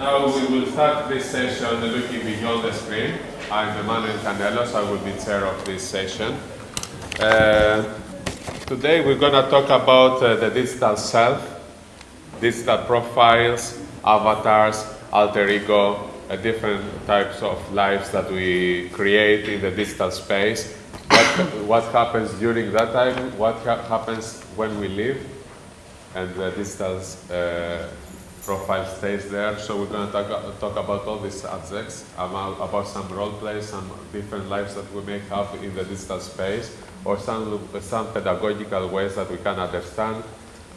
Now we will start this session looking beyond the screen. I'm Emmanuel Canelos, I will be chair of this session. Today we're going to talk about the digital self, digital profiles, avatars, alter ego, different types of lives that we create in the digital space. What happens during that time, what happens when we live, and the digital profile stays there. So we're going to talk about all these subjects, about some role plays, some different lives that we may have in the digital space, or some pedagogical ways that we can understand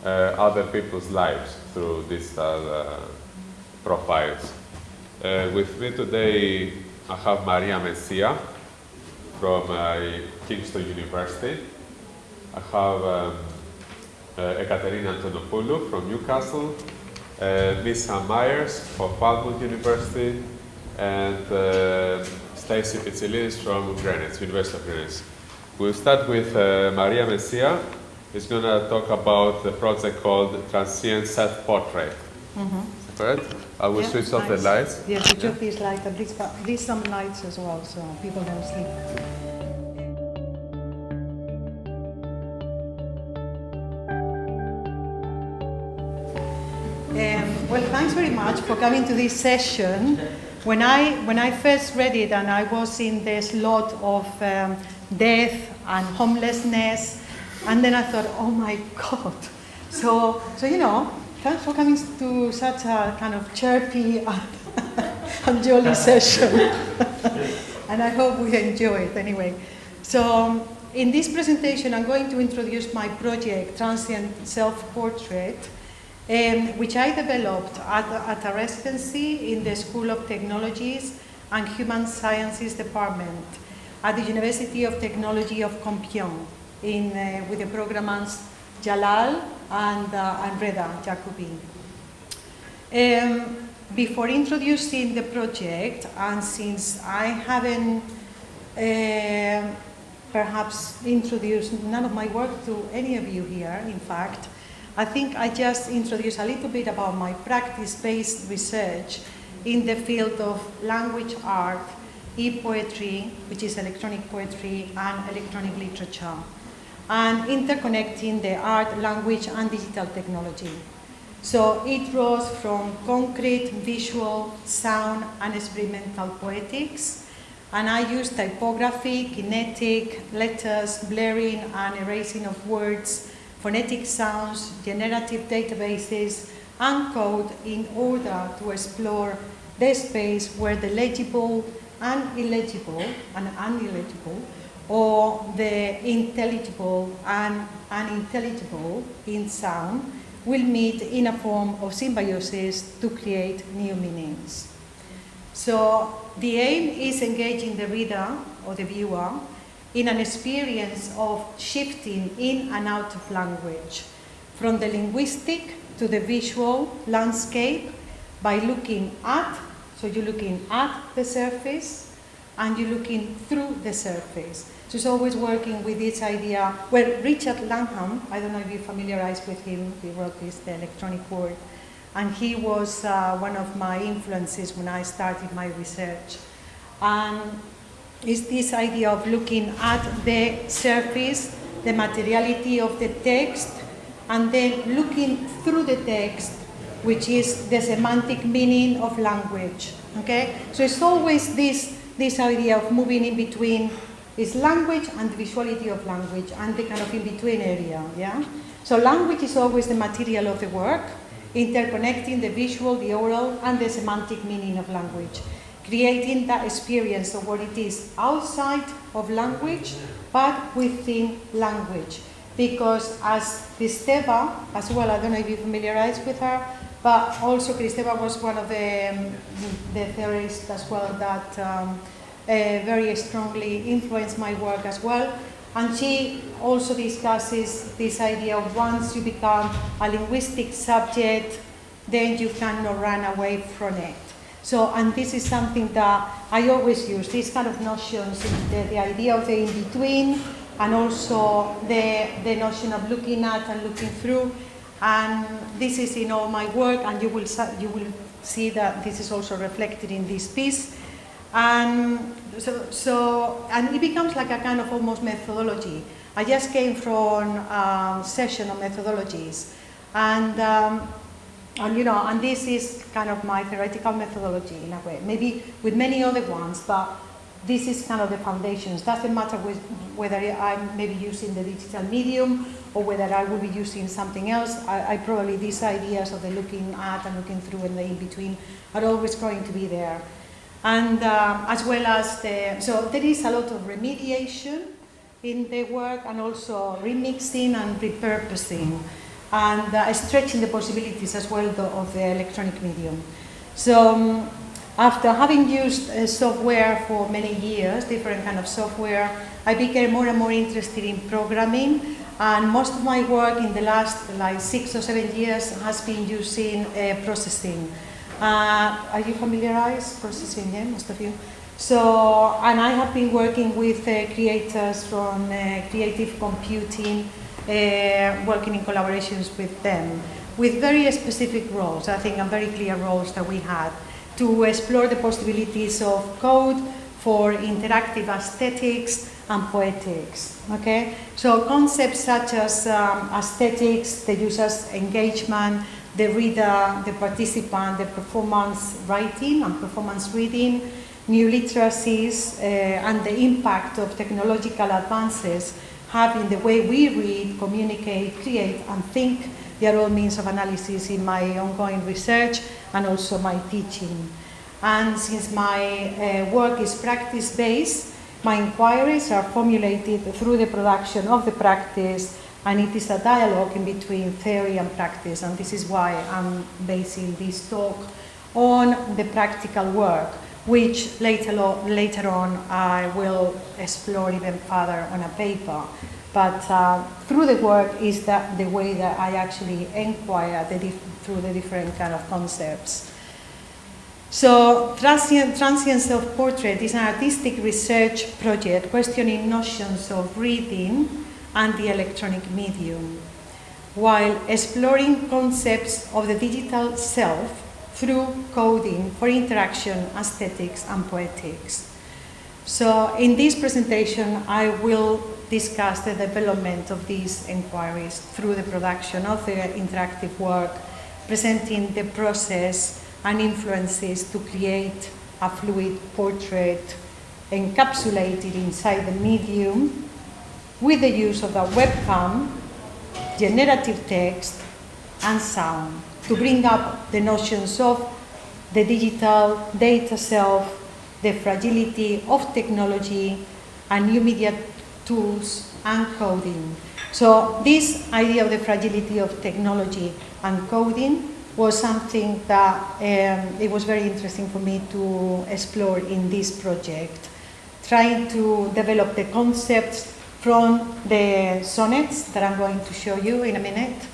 other people's lives through digital profiles. With me today, I have Maria Messia from Kingston University. I have Ekaterina Antonopoulou from Newcastle, Lisa Myers from Falmouth University, and Stacy Pizzilidis from Greenwich, University of Greenwich. We'll start with Maria Messia. She's going to talk about the project called Transient Self-Portrait. Correct? I will switch off the lights. Yes, switch off these lights, at least some lights as well, so people don't sleep. Well, thanks very much for coming to this session. When I first read it, and I was in this lot of death and homelessness, and then I thought, oh my God. So you know, thanks for coming to such a kind of chirpy and jolly session. And I hope we enjoy it anyway. So in this presentation, I'm going to introduce my project, Transient Self-Portrait, which I developed at a residency in the School of Technologies and Human Sciences Department at the University of Technology of Compiègne with the programmers Jalal and Reda Jacobin. Before introducing the project, and since I haven't perhaps introduced none of my work to any of you here, in fact, I think I just introduce a little bit about my practice-based research in the field of language art, e-poetry, which is electronic poetry, and electronic literature, and interconnecting the art, language, and digital technology. So it draws from concrete, visual, sound, and experimental poetics, and I use typography, kinetic, letters, blurring, and erasing of words, phonetic sounds, generative databases, and code in order to explore the space where the legible and illegible and unintelligible, or the intelligible and unintelligible in sound, will meet in a form of symbiosis to create new meanings. So the aim is engaging the reader or the viewer in an experience of shifting in and out of language, from the linguistic to the visual landscape, by looking at, so you're looking at the surface, and you're looking through the surface. So it's always working with this idea. Well, Richard Langham, I don't know if you're familiarized with him, he wrote this, The Electronic Word, and he was one of my influences when I started my research. And it's this idea of looking at the surface, the materiality of the text, and then looking through the text, which is the semantic meaning of language. Okay? So it's always this idea of moving in between is language and the visuality of language, and the kind of in-between area. Yeah? So language is always the material of the work, interconnecting the visual, the oral, and the semantic meaning of language, creating that experience of what it is outside of language, but within language. Because as Kristeva, as well, I don't know if you're familiarized with her, but also Kristeva was one of the theorists as well that very strongly influenced my work as well. And she also discusses this idea of once you become a linguistic subject, then you cannot run away from it. So, and this is something that I always use, these kind of notions, the idea of the in-between, and also the notion of looking at and looking through. And this is in all my work, and you will see that this is also reflected in this piece. And and it becomes like a kind of almost methodology. I just came from a session on methodologies, and this is kind of my theoretical methodology in a way, maybe with many other ones, but this is kind of the foundations. Doesn't matter whether I'm maybe using the digital medium or whether I will be using something else. I probably, these ideas of the looking at and looking through and the in-between are always going to be there. And as well as so there is a lot of remediation in the work, and also remixing and repurposing, and stretching the possibilities as well of the electronic medium. So after having used software for many years, different kind of software, I became more and more interested in programming, and most of my work in the last 6 or 7 years has been using processing. Are you familiarized? Processing, yeah, most of you. So, and I have been working with creators from creative computing, working in collaborations with them, with very specific roles, I think, and very clear roles that we had, to explore the possibilities of code for interactive aesthetics and poetics, okay? So concepts such as aesthetics, the user's engagement, the reader, the participant, the performance writing and performance reading, new literacies, and the impact of technological advances have in the way we read, communicate, create, and think. They are all means of analysis in my ongoing research and also my teaching. And since my work is practice-based, my inquiries are formulated through the production of the practice, and it is a dialogue in between theory and practice, and this is why I'm basing this talk on the practical work, which later on I will explore even further on a paper. But through the work is the way that I actually inquire through the different kind of concepts. So Transient Self-Portrait is an artistic research project questioning notions of reading and the electronic medium, while exploring concepts of the digital self through coding for interaction, aesthetics, and poetics. So in this presentation, I will discuss the development of these inquiries through the production of the interactive work, presenting the process and influences to create a fluid portrait encapsulated inside the medium with the use of the webcam, generative text, and sound to bring up the notions of the digital data self, the fragility of technology, and new media tools and coding. So this idea of the fragility of technology and coding was something that it was very interesting for me to explore in this project, trying to develop the concepts from the sonnets that I'm going to show you in a minute,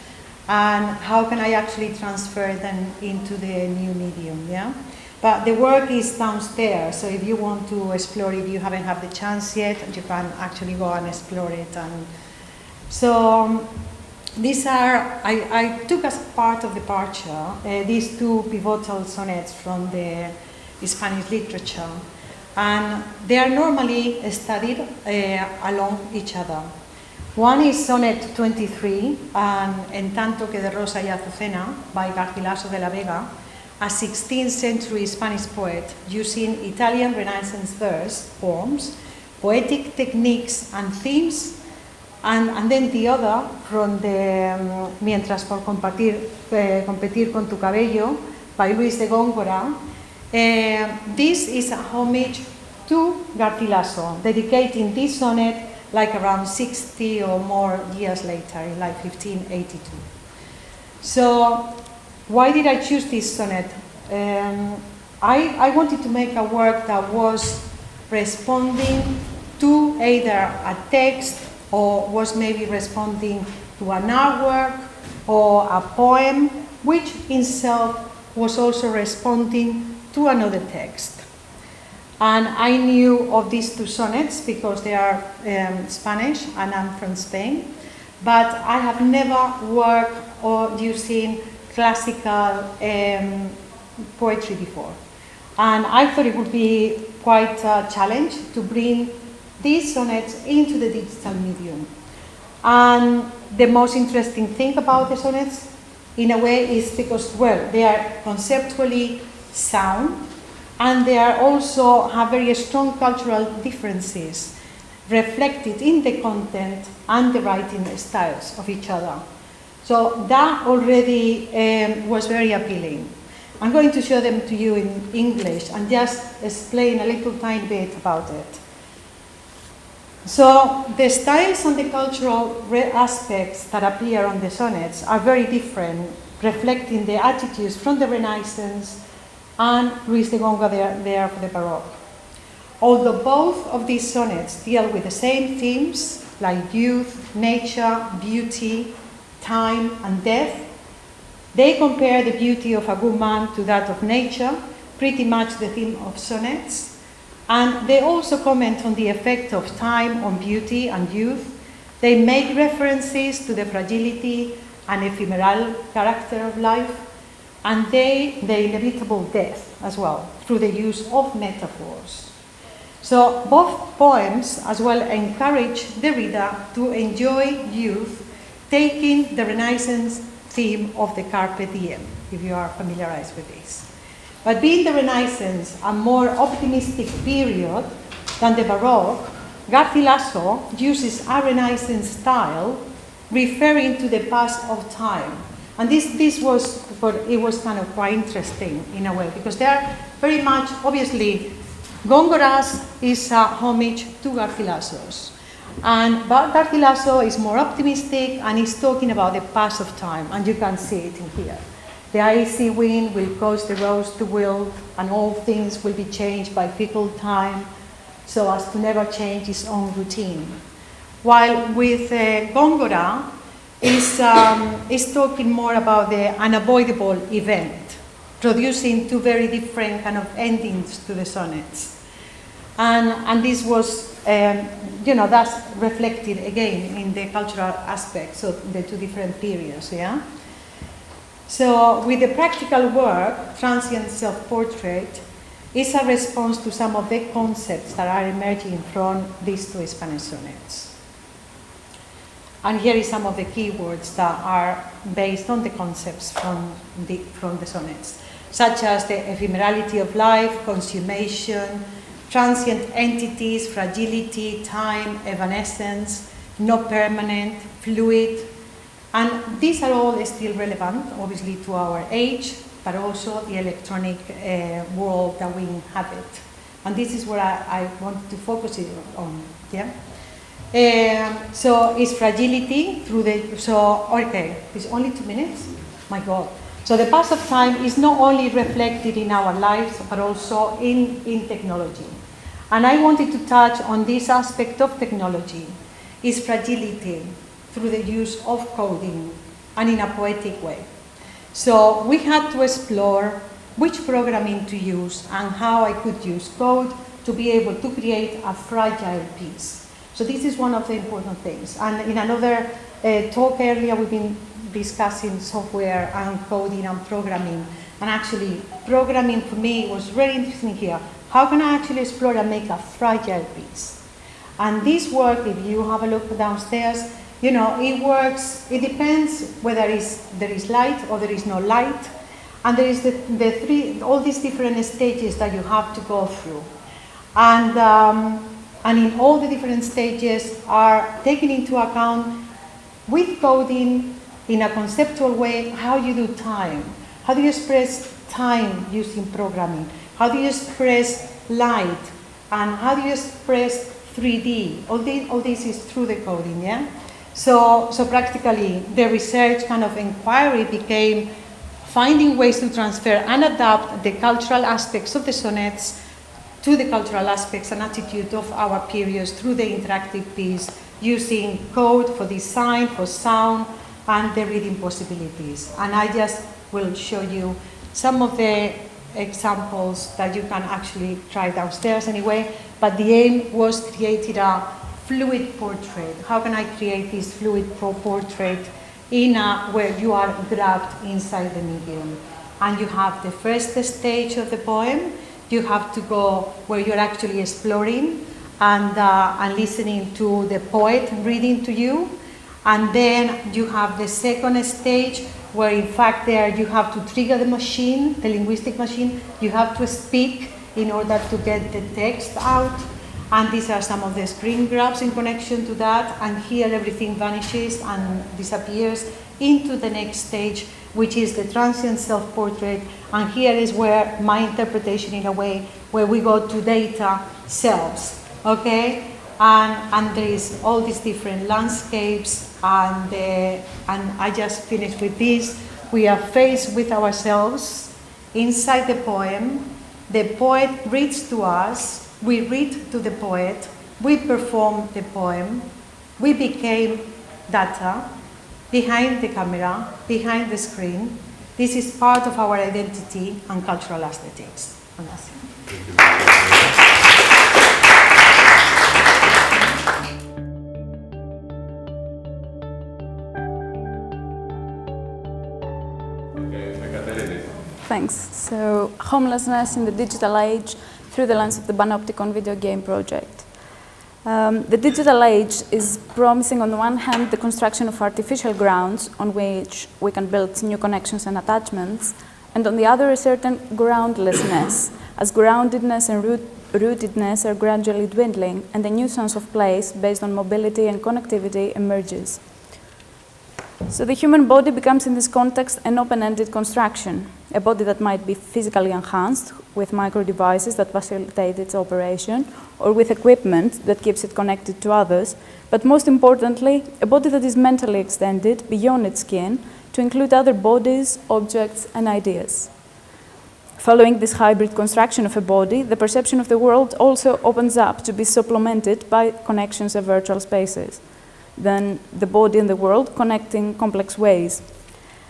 and how can I actually transfer them into the new medium, yeah? But the work is downstairs, so if you want to explore it, you haven't had the chance yet, you can actually go and explore it. And so these are, I took as part of the departure these two pivotal sonnets from the Spanish literature, and they are normally studied along each other. One is Sonnet 23, En tanto que de rosa y azucena, by Garcilaso de la Vega, a 16th century Spanish poet using Italian Renaissance verse forms, poetic techniques and themes, and then the other from the Mientras por competir con tu cabello, by Luis de Góngora. This is a homage to Garcilaso, dedicating this sonnet like around 60 or more years later, in like 1582. So why did I choose this sonnet? I wanted to make a work that was responding to either a text or was maybe responding to an artwork or a poem, which in itself was also responding to another text. And I knew of these two sonnets because they are Spanish and I'm from Spain, but I have never worked using classical poetry before. And I thought it would be quite a challenge to bring these sonnets into the digital medium. And the most interesting thing about the sonnets, in a way, is because, well, they are conceptually sound, and they are also have very strong cultural differences reflected in the content and the writing styles of each other. So that already was very appealing. I'm going to show them to you in English and just explain a little tiny bit about it. So the styles and the cultural aspects that appear on the sonnets are very different, reflecting the attitudes from the Renaissance and Luis de Góngora there for the Baroque. Although both of these sonnets deal with the same themes like youth, nature, beauty, time, and death, they compare the beauty of a good man to that of nature, pretty much the theme of sonnets. And they also comment on the effect of time on beauty and youth. They make references to the fragility and ephemeral character of life, and the inevitable death as well, through the use of metaphors. So both poems as well encourage the reader to enjoy youth, taking the Renaissance theme of the Carpe Diem, if you are familiarized with this. But being the Renaissance a more optimistic period than the Baroque, Garcilaso uses a Renaissance style referring to the pass of time. And it was kind of quite interesting in a way, because they are very much, obviously, Góngora's is a homage to Garcilaso's. But Garcilaso is more optimistic and is talking about the pass of time, and you can see it in here. The icy wind will cause the rose to wilt, and all things will be changed by fickle time, so as to never change its own routine. While with Góngora is talking more about the unavoidable event, producing two very different kind of endings to the sonnets. And this was, that's reflected again in the cultural aspects of the two different periods, yeah? So with the practical work, Transient Self-Portrait is a response to some of the concepts that are emerging from these two Spanish sonnets. And here is some of the keywords that are based on the concepts from the sonnets, such as the ephemerality of life, consummation, transient entities, fragility, time, evanescence, not permanent, fluid. And these are all still relevant, obviously, to our age, but also the electronic world that we inhabit. And this is what I wanted to focus on, yeah? So it's fragility through it's only 2 minutes? My God. So the pass of time is not only reflected in our lives, but also in technology. And I wanted to touch on this aspect of technology, is fragility through the use of coding and in a poetic way. So we had to explore which programming to use and how I could use code to be able to create a fragile piece. So this is one of the important things. And in another talk earlier, we've been discussing software and coding and programming. And actually, programming for me was very interesting here. How can I actually explore and make a fragile piece? And this work, if you have a look downstairs, it works, it depends whether there is light or there is no light. And there is all these different stages that you have to go through. And in all the different stages are taken into account with coding in a conceptual way, how you do time. How do you express time using programming? How do you express light? And how do you express 3D? All this is through the coding, yeah? So practically, the research kind of inquiry became finding ways to transfer and adapt the cultural aspects of the sonnets to the cultural aspects and attitude of our periods through the interactive piece, using code for design, for sound, and the reading possibilities. And I just will show you some of the examples that you can actually try downstairs anyway, but the aim was creating a fluid portrait. How can I create this fluid portrait where you are grabbed inside the medium? and you have the first stage of the poem. You have to go where you're actually exploring and listening to the poet reading to you. And then you have the second stage where in fact there you have to trigger the machine, the linguistic machine. You have to speak in order to get the text out. And these are some of the screen grabs in connection to that. And here everything vanishes and disappears into the next stage, which is the transient self-portrait. And here is where my interpretation, in a way, where we go to data selves, okay? And there is all these different landscapes, and I just finished with this. We are faced with ourselves inside the poem. The poet reads to us, we read to the poet, we perform the poem, we became data behind the camera, behind the screen. This is part of our identity and cultural aesthetics. And that's it. Thanks. So, homelessness in the digital age through the lens of the Panopticon video game project. The digital age is promising, on the one hand, the construction of artificial grounds on which we can build new connections and attachments, and on the other, a certain groundlessness, as groundedness and rootedness are gradually dwindling, and a new sense of place based on mobility and connectivity emerges. So the human body becomes, in this context, an open-ended construction, a body that might be physically enhanced with micro-devices that facilitate its operation, or with equipment that keeps it connected to others, but most importantly, a body that is mentally extended beyond its skin to include other bodies, objects, and ideas. Following this hybrid construction of a body, the perception of the world also opens up to be supplemented by connections of virtual spaces. Then the body and the world connect in complex ways.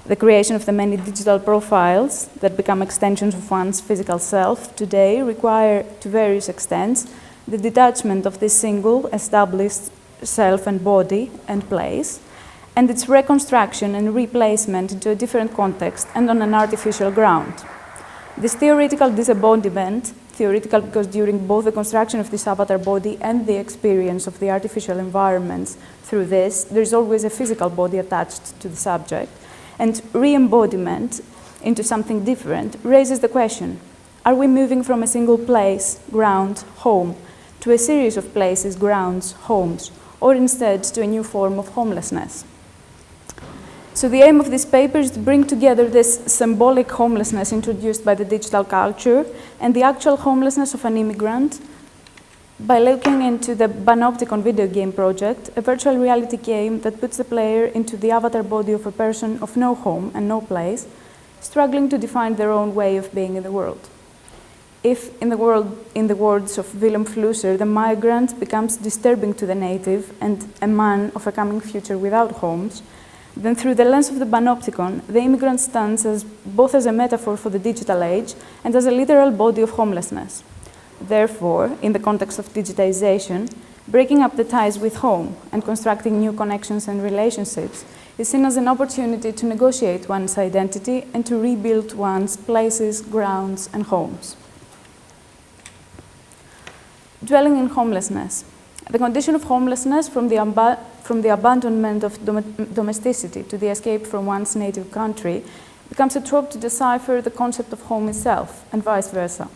The creation of the many digital profiles that become extensions of one's physical self today require, to various extents, the detachment of this single established self and body and place, and its reconstruction and replacement into a different context and on an artificial ground. This theoretical disembodiment, theoretical because during both the construction of this avatar body and the experience of the artificial environments through this, there is always a physical body attached to the subject, and re-embodiment into something different raises the question, are we moving from a single place, ground, home, to a series of places, grounds, homes, or instead to a new form of homelessness? So the aim of this paper is to bring together this symbolic homelessness introduced by the digital culture and the actual homelessness of an immigrant by looking into the Panopticon video game project, a virtual reality game that puts the player into the avatar body of a person of no home and no place, struggling to define their own way of being in the world. If, in the words of Willem Flusser, the migrant becomes disturbing to the native and a man of a coming future without homes, then through the lens of the Panopticon, the immigrant stands both as a metaphor for the digital age and as a literal body of homelessness. Therefore, in the context of digitization, breaking up the ties with home and constructing new connections and relationships is seen as an opportunity to negotiate one's identity and to rebuild one's places, grounds, and homes. Dwelling in homelessness. The condition of homelessness from the abandonment of domesticity to the escape from one's native country becomes a trope to decipher the concept of home itself, and vice versa.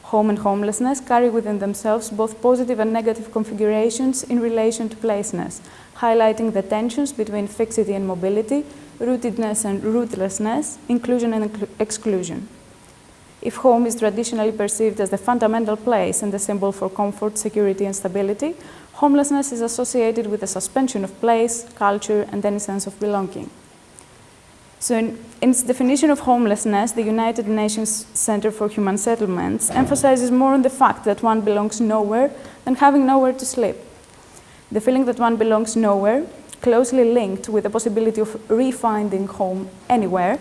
Home and homelessness carry within themselves both positive and negative configurations in relation to placeness, highlighting the tensions between fixity and mobility, rootedness and rootlessness, inclusion and exclusion. If home is traditionally perceived as the fundamental place and the symbol for comfort, security, and stability, homelessness is associated with a suspension of place, culture, and any sense of belonging. So in its definition of homelessness, the United Nations Center for Human Settlements emphasizes more on the fact that one belongs nowhere than having nowhere to sleep. The feeling that one belongs nowhere, closely linked with the possibility of refinding home anywhere,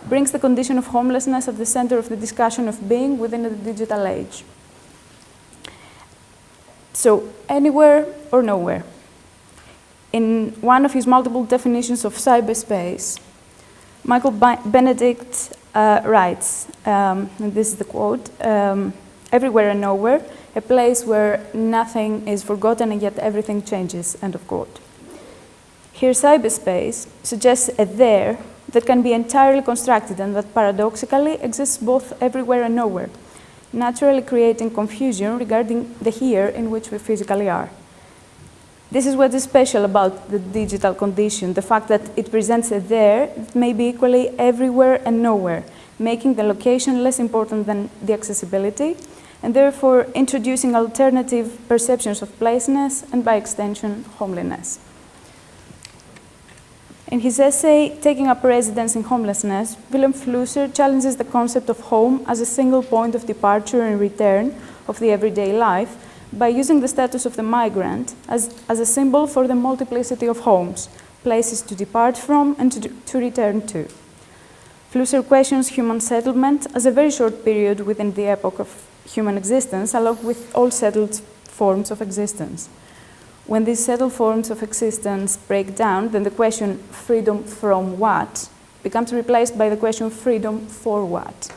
brings the condition of homelessness at the center of the discussion of being within the digital age. So, anywhere or nowhere. In one of his multiple definitions of cyberspace, Michael Benedict writes, and this is the quote, everywhere and nowhere, a place where nothing is forgotten and yet everything changes, end of quote. Here, cyberspace suggests a there that can be entirely constructed and that paradoxically exists both everywhere and nowhere, naturally creating confusion regarding the here in which we physically are. This is what is special about the digital condition, the fact that it presents a there that may be equally everywhere and nowhere, making the location less important than the accessibility, and therefore introducing alternative perceptions of placeness and, by extension, homeliness. In his essay, Taking Up Residence in Homelessness, Willem Flusser challenges the concept of home as a single point of departure and return of the everyday life by using the status of the migrant as a symbol for the multiplicity of homes, places to depart from and to return to. Flusser questions human settlement as a very short period within the epoch of human existence, along with all settled forms of existence. When these settled forms of existence break down, then the question, freedom from what, becomes replaced by the question, freedom for what?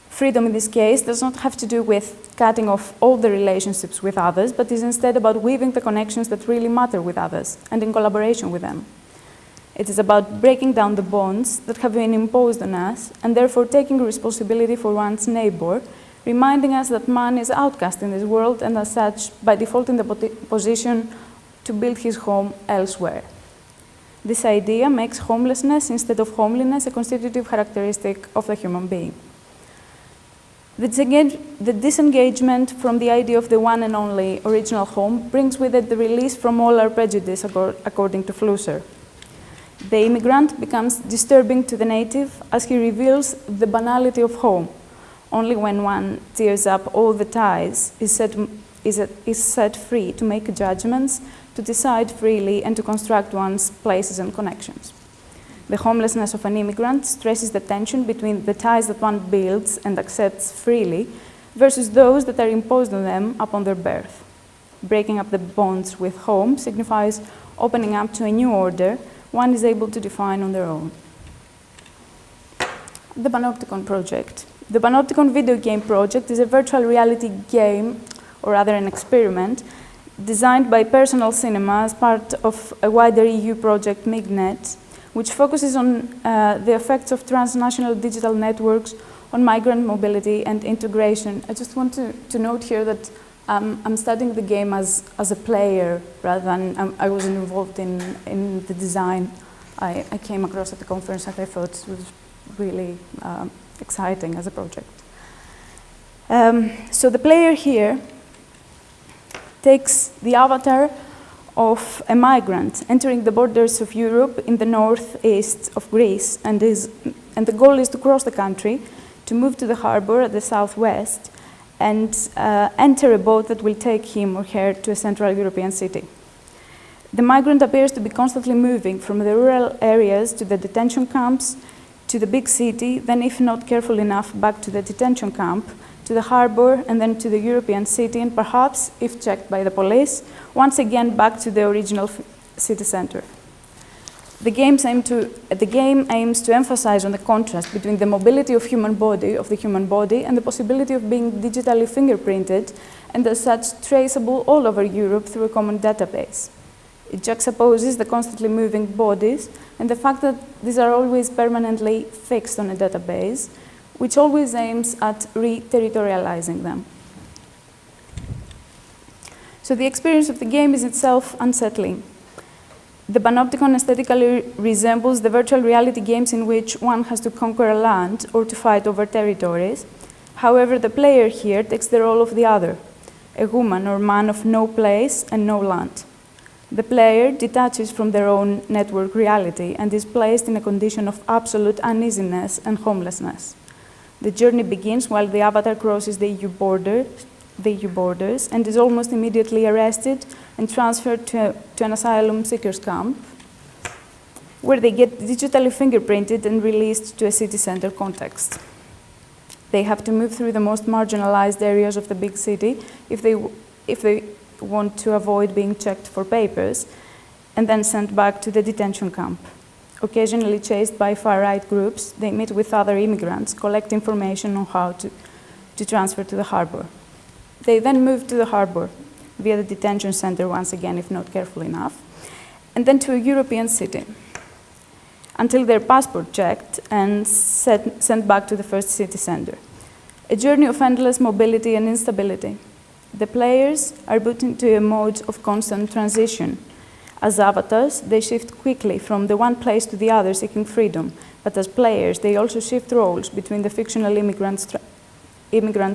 Freedom in this case does not have to do with cutting off all the relationships with others, but is instead about weaving the connections that really matter with others and in collaboration with them. It is about breaking down the bonds that have been imposed on us and therefore taking responsibility for one's neighbor, reminding us that man is outcast in this world and as such, by default in the position to build his home elsewhere. This idea makes homelessness instead of homeliness a constitutive characteristic of the human being. The disengagement from the idea of the one and only original home brings with it the release from all our prejudice, according to Flusser. The immigrant becomes disturbing to the native as he reveals the banality of home. Only when one tears up all the ties is set free to make judgments, to decide freely, and to construct one's places and connections. The homelessness of an immigrant stresses the tension between the ties that one builds and accepts freely versus those that are imposed on them upon their birth. Breaking up the bonds with home signifies opening up to a new order one is able to define on their own. The Panopticon project. The Panopticon video game project is a virtual reality game, or rather an experiment, designed by Personal Cinema as part of a wider EU project, MIGNET, which focuses on the effects of transnational digital networks on migrant mobility and integration. I just want to note here that I'm studying the game as a player rather than I wasn't involved in the design. I came across at the conference and I thought it was really exciting as a project. So the player here takes the avatar of a migrant entering the borders of Europe in the northeast of Greece, and the goal is to cross the country, to move to the harbor at the southwest, and enter a boat that will take him or her to a central European city. The migrant appears to be constantly moving from the rural areas to the detention camps, to the big city, then if not careful enough, back to the detention camp, to the harbor, and then to the European city, and perhaps, if checked by the police, once again back to the original city center. The game aims to emphasize on the contrast between the mobility of the human body, and the possibility of being digitally fingerprinted, and as such traceable all over Europe through a common database. It juxtaposes the constantly moving bodies and the fact that these are always permanently fixed on a database, which always aims at re-territorializing them. So the experience of the game is itself unsettling. The Panopticon aesthetically resembles the virtual reality games in which one has to conquer a land or to fight over territories. However, the player here takes the role of the other, a woman or man of no place and no land. The player detaches from their own network reality and is placed in a condition of absolute uneasiness and homelessness. The journey begins while the avatar crosses the EU borders and is almost immediately arrested and transferred to an asylum seekers camp, where they get digitally fingerprinted and released to a city center context. They have to move through the most marginalized areas of the big city if they want to avoid being checked for papers, and then sent back to the detention camp. occasionally chased by far-right groups, they meet with other immigrants, collect information on how to transfer to the harbor. They then move to the harbor via the detention center once again, if not careful enough, and then to a European city, until their passport checked and sent back to the first city center. A journey of endless mobility and instability. The players are put into a mode of constant transition. As avatars, they shift quickly from the one place to the other seeking freedom, but as players, they also shift roles between the fictional immigrants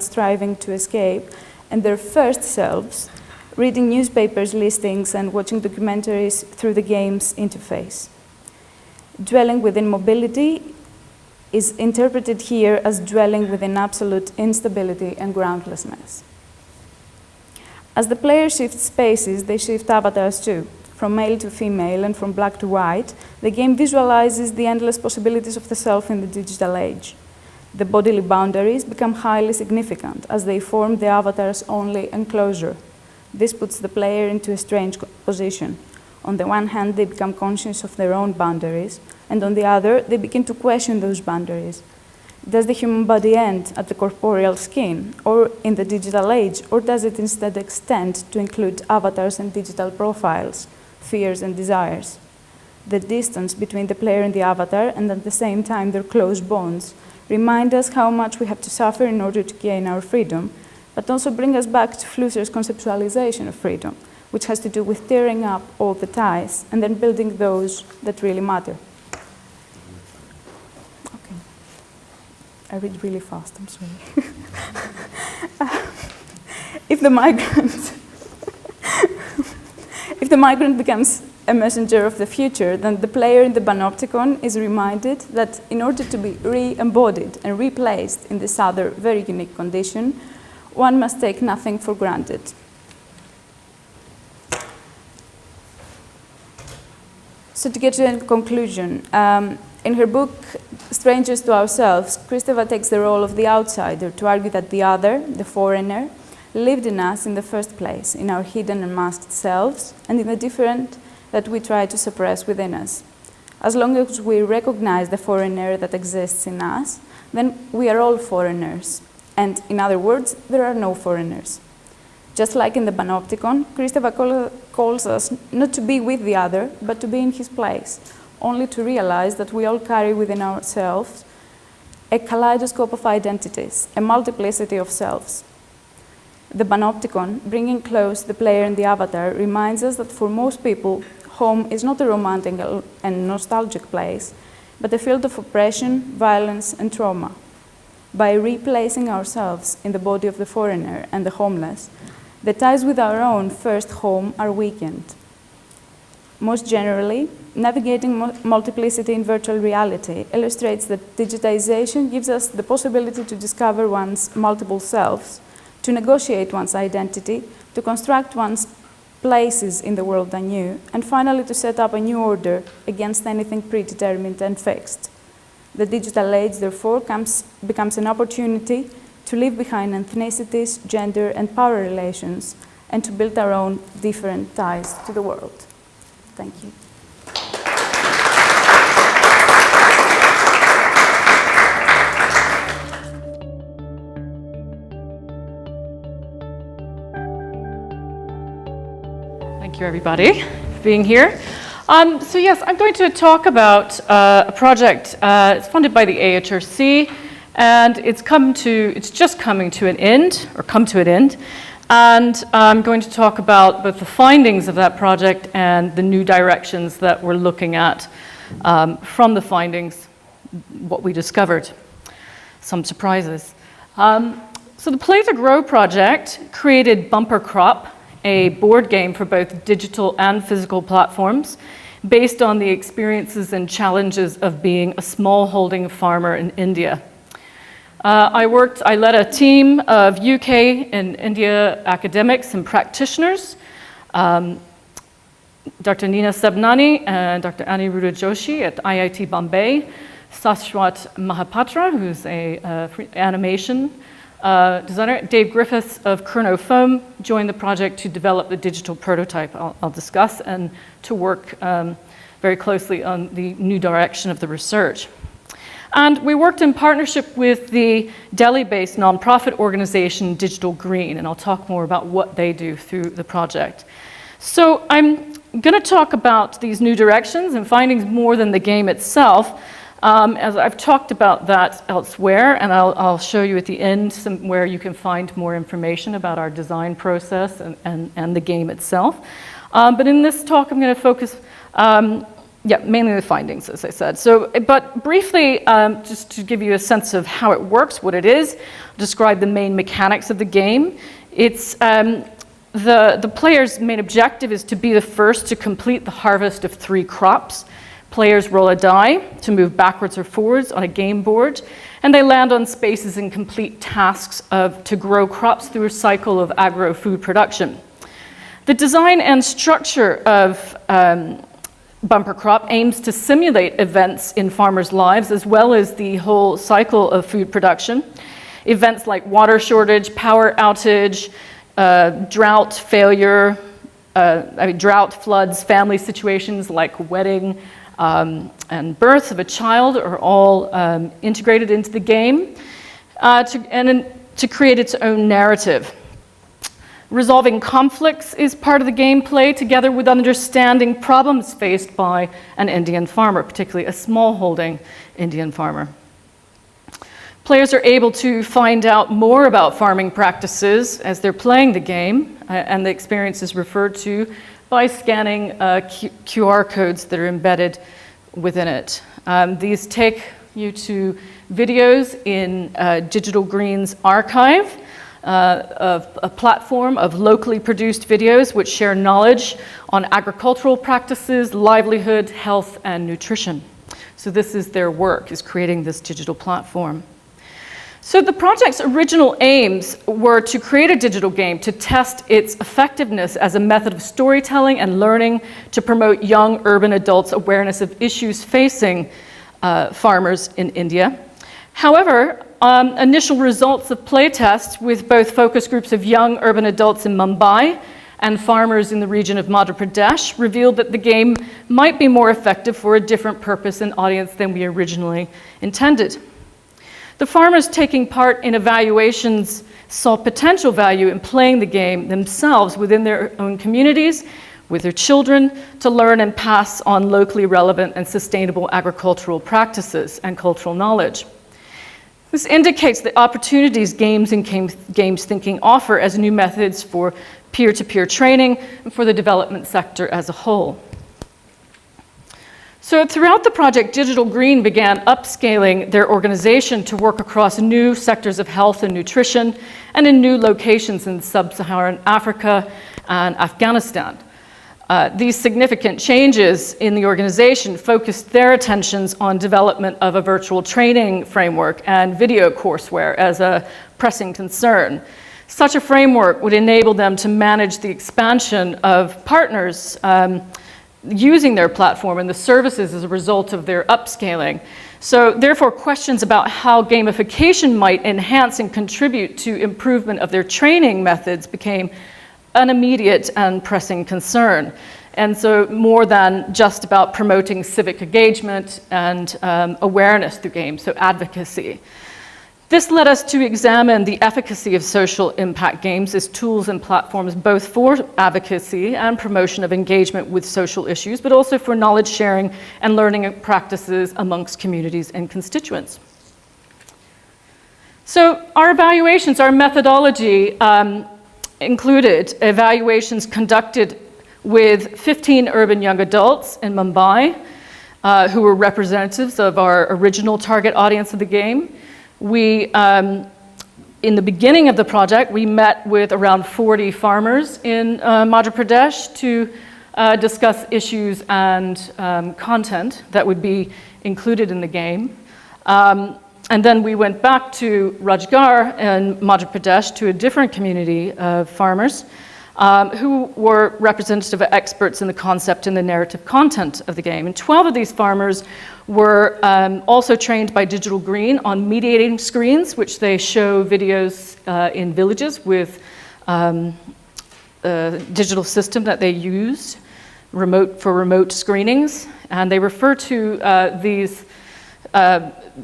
striving to escape and their first selves, reading newspapers listings and watching documentaries through the game's interface. Dwelling within mobility is interpreted here as dwelling within absolute instability and groundlessness. As the player shifts spaces, they shift avatars too. From male to female and from black to white, the game visualizes the endless possibilities of the self in the digital age. The bodily boundaries become highly significant as they form the avatar's only enclosure. This puts the player into a strange position. On the one hand, they become conscious of their own boundaries, and on the other, they begin to question those boundaries. Does the human body end at the corporeal skin, or in the digital age, or does it instead extend to include avatars and digital profiles, fears and desires? The distance between the player and the avatar, and at the same time their close bonds, remind us how much we have to suffer in order to gain our freedom, but also bring us back to Flusser's conceptualization of freedom, which has to do with tearing up all the ties and then building those that really matter. Okay. I read really fast, I'm sorry. If the migrant becomes a messenger of the future, then the player in the panopticon is reminded that in order to be re-embodied and replaced in this other very unique condition, one must take nothing for granted. So to get to a conclusion, in her book, Strangers to Ourselves, Kristeva takes the role of the outsider to argue that the other, the foreigner, lived in us in the first place, in our hidden and masked selves, and in the different that we try to suppress within us. As long as we recognize the foreigner that exists in us, then we are all foreigners. And in other words, there are no foreigners. Just like in the panopticon, Kristeva calls us not to be with the other, but to be in his place, only to realize that we all carry within ourselves a kaleidoscope of identities, a multiplicity of selves. The panopticon, bringing close the player and the avatar, reminds us that for most people, home is not a romantic and nostalgic place, but a field of oppression, violence, and trauma. By replacing ourselves in the body of the foreigner and the homeless, the ties with our own first home are weakened. Most generally, navigating multiplicity in virtual reality illustrates that digitization gives us the possibility to discover one's multiple selves, to negotiate one's identity, to construct one's places in the world anew, and finally to set up a new order against anything predetermined and fixed. The digital age, therefore, becomes an opportunity to leave behind ethnicities, gender, and power relations, and to build our own different ties to the world. Thank you. Thank you, everybody, for being here. So yes, I'm going to talk about a project. It's funded by the AHRC, and it's just coming to an end, or come to an end. And I'm going to talk about both the findings of that project and the new directions that we're looking at from the findings, what we discovered. Some surprises. So the Play to Grow project created Bumper Crop, a board game for both digital and physical platforms, based on the experiences and challenges of being a small-holding farmer in India. I led a team of UK and India academics and practitioners, Dr. Nina Sabnani and Dr. Aniruddha Joshi at IIT Bombay, Sashwat Mahapatra, who's an animation designer, Dave Griffiths of Kerno Foam joined the project to develop the digital prototype I'll discuss, and to work very very closely on the new direction of the research. And we worked in partnership with the Delhi-based nonprofit organization Digital Green, and I'll talk more about what they do through the project. So I'm going to talk about these new directions and findings more than the game itself, as I've talked about that elsewhere, and I'll show you at the end where you can find more information about our design process and the game itself. But in this talk, I'm going to focus mainly the findings, as I said. So, but briefly, just to give you a sense of how it works, what it is, describe the main mechanics of the game. It's the player's main objective is to be the first to complete the harvest of 3 crops. Players roll a die to move backwards or forwards on a game board, and they land on spaces and complete tasks to grow crops through a cycle of agro-food production. The design and structure of Bumper Crop aims to simulate events in farmers' lives as well as the whole cycle of food production. Events like water shortage, power outage, drought, failure, drought, floods, family situations like wedding and birth of a child are all integrated into the game to create its own narrative. Resolving conflicts is part of the gameplay, together with understanding problems faced by an Indian farmer, particularly a smallholding Indian farmer. Players are able to find out more about farming practices as they're playing the game, and the experience is referred to by scanning QR codes that are embedded within it. These take you to videos in Digital Green's archive, of a platform of locally produced videos which share knowledge on agricultural practices, livelihood, health, and nutrition. So this is their work, is creating this digital platform. So the project's original aims were to create a digital game to test its effectiveness as a method of storytelling and learning to promote young urban adults' awareness of issues facing farmers in India. However, initial results of playtests with both focus groups of young urban adults in Mumbai and farmers in the region of Madhya Pradesh revealed that the game might be more effective for a different purpose and audience than we originally intended. The farmers taking part in evaluations saw potential value in playing the game themselves within their own communities, with their children, to learn and pass on locally relevant and sustainable agricultural practices and cultural knowledge. This indicates the opportunities games and games thinking offer as new methods for peer-to-peer training and for the development sector as a whole. So throughout the project, Digital Green began upscaling their organization to work across new sectors of health and nutrition and in new locations in sub-Saharan Africa and Afghanistan. These significant changes in the organization focused their attentions on development of a virtual training framework and video courseware as a pressing concern. Such a framework would enable them to manage the expansion of partners using their platform and the services as a result of their upscaling. So therefore, questions about how gamification might enhance and contribute to improvement of their training methods became an immediate and pressing concern. And so more than just about promoting civic engagement and awareness through games, so advocacy. This led us to examine the efficacy of social impact games as tools and platforms both for advocacy and promotion of engagement with social issues, but also for knowledge sharing and learning practices amongst communities and constituents. So our evaluations, our methodology included evaluations conducted with 15 urban young adults in Mumbai who were representatives of our original target audience of the game. We, in the beginning of the project, we met with around 40 farmers in Madhya Pradesh to discuss issues and content that would be included in the game. And then we went back to Rajgarh in Madhya Pradesh to a different community of farmers who were representative experts in the concept and the narrative content of the game. And 12 of these farmers were also trained by Digital Green on mediating screens, which they show videos in villages with a digital system that they used remote screenings, and they refer to these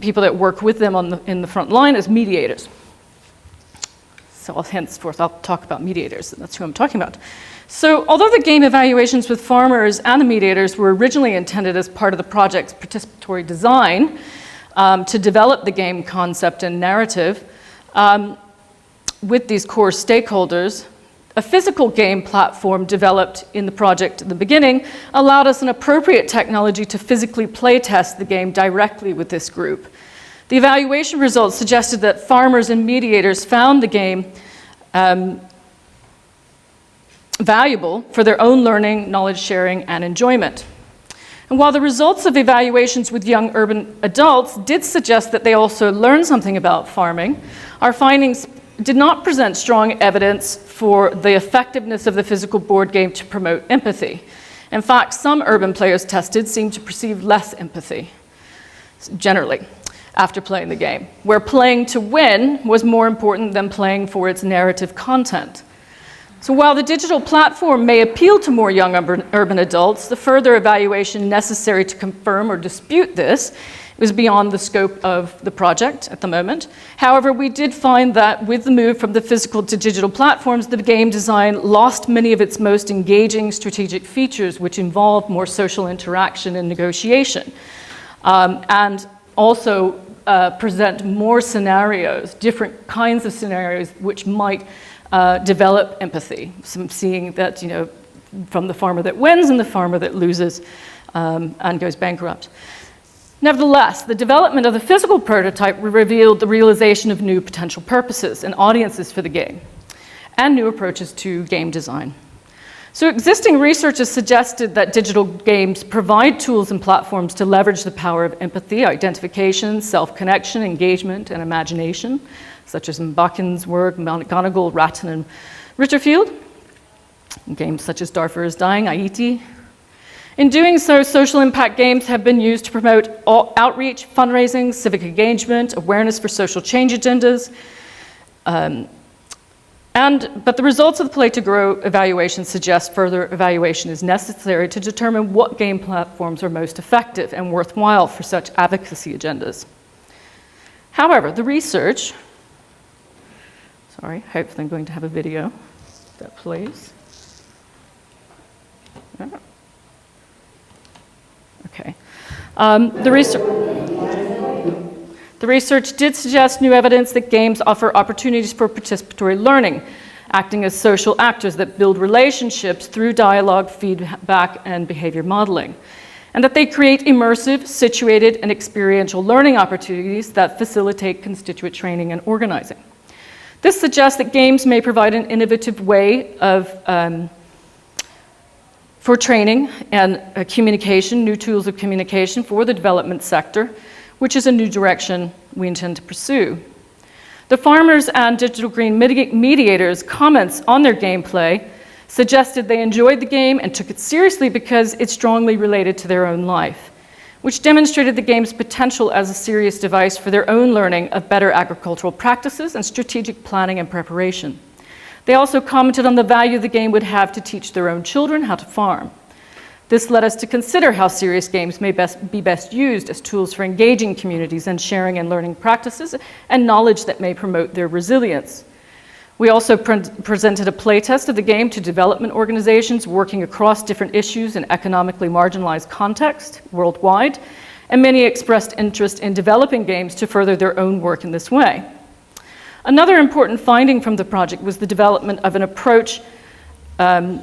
people that work with them in the front line as mediators. So henceforth, I'll talk about mediators. That's who I'm talking about. So although the game evaluations with farmers and the mediators were originally intended as part of the project's participatory design to develop the game concept and narrative with these core stakeholders, a physical game platform developed in the project in the beginning allowed us an appropriate technology to physically play test the game directly with this group. The evaluation results suggested that farmers and mediators found the game valuable for their own learning, knowledge sharing, and enjoyment. And while the results of evaluations with young urban adults did suggest that they also learned something about farming, our findings did not present strong evidence for the effectiveness of the physical board game to promote empathy. In fact, some urban players tested seemed to perceive less empathy, generally, after playing the game, where playing to win was more important than playing for its narrative content. So while the digital platform may appeal to more young urban adults, the further evaluation necessary to confirm or dispute this was beyond the scope of the project at the moment. However, we did find that with the move from the physical to digital platforms, the game design lost many of its most engaging strategic features, which involved more social interaction and negotiation, and also present more scenarios, different kinds of scenarios, which might develop empathy. So seeing that, from the farmer that wins and the farmer that loses and goes bankrupt. Nevertheless, the development of the physical prototype revealed the realization of new potential purposes and audiences for the game, and new approaches to game design. So existing research has suggested that digital games provide tools and platforms to leverage the power of empathy, identification, self-connection, engagement, and imagination, such as in Bakin's work, McGonagall, Ratton, and Ritterfield. Games such as Darfur is Dying, Haiti. In doing so, social impact games have been used to promote outreach, fundraising, civic engagement, awareness for social change agendas. But the results of the Play to Grow evaluation suggest further evaluation is necessary to determine what game platforms are most effective and worthwhile for such advocacy agendas. However, the research, hopefully I'm going to have a video that plays. Oh. Okay. The research did suggest new evidence that games offer opportunities for participatory learning, acting as social actors that build relationships through dialogue, feedback, and behavior modeling, and that they create immersive, situated, and experiential learning opportunities that facilitate constituent training and organizing. This suggests that games may provide an innovative way for training and communication, new tools of communication for the development sector, which is a new direction we intend to pursue. The farmers and digital green mediators' comments on their gameplay suggested they enjoyed the game and took it seriously because it strongly related to their own life, which demonstrated the game's potential as a serious device for their own learning of better agricultural practices and strategic planning and preparation. They also commented on the value the game would have to teach their own children how to farm. This led us to consider how serious games may be best used as tools for engaging communities and sharing and learning practices and knowledge that may promote their resilience. We also presented a playtest of the game to development organizations working across different issues in economically marginalized contexts worldwide, and many expressed interest in developing games to further their own work in this way. Another important finding from the project was the development of an approach to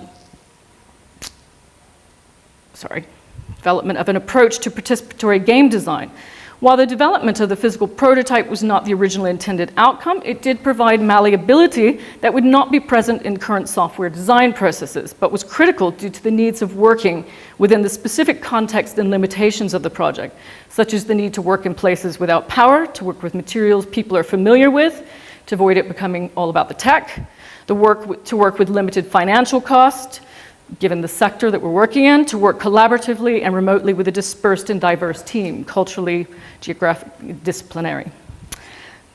participatory game design. While the development of the physical prototype was not the original intended outcome, it did provide malleability that would not be present in current software design processes, but was critical due to the needs of working within the specific context and limitations of the project, such as the need to work in places without power, to work with materials people are familiar with, to avoid it becoming all about the tech, to work with limited financial cost, given the sector that we're working in, to work collaboratively and remotely with a dispersed and diverse team, culturally, geographically, disciplinary.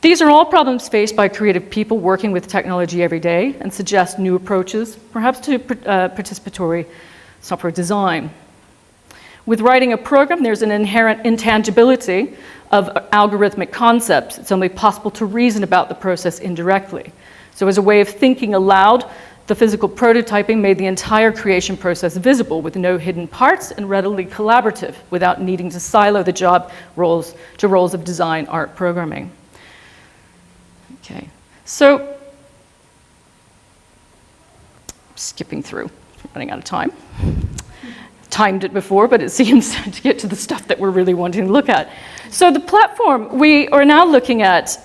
These are all problems faced by creative people working with technology every day and suggest new approaches, perhaps to participatory software design. With writing a program, there's an inherent intangibility of algorithmic concepts. It's only possible to reason about the process indirectly. So as a way of thinking aloud, the physical prototyping made the entire creation process visible with no hidden parts and readily collaborative without needing to silo the job roles to roles of design, art, programming. Okay, so skipping through, running out of time. Timed it before, but it seems to get to the stuff that we're really wanting to look at. So the platform, we are now looking at,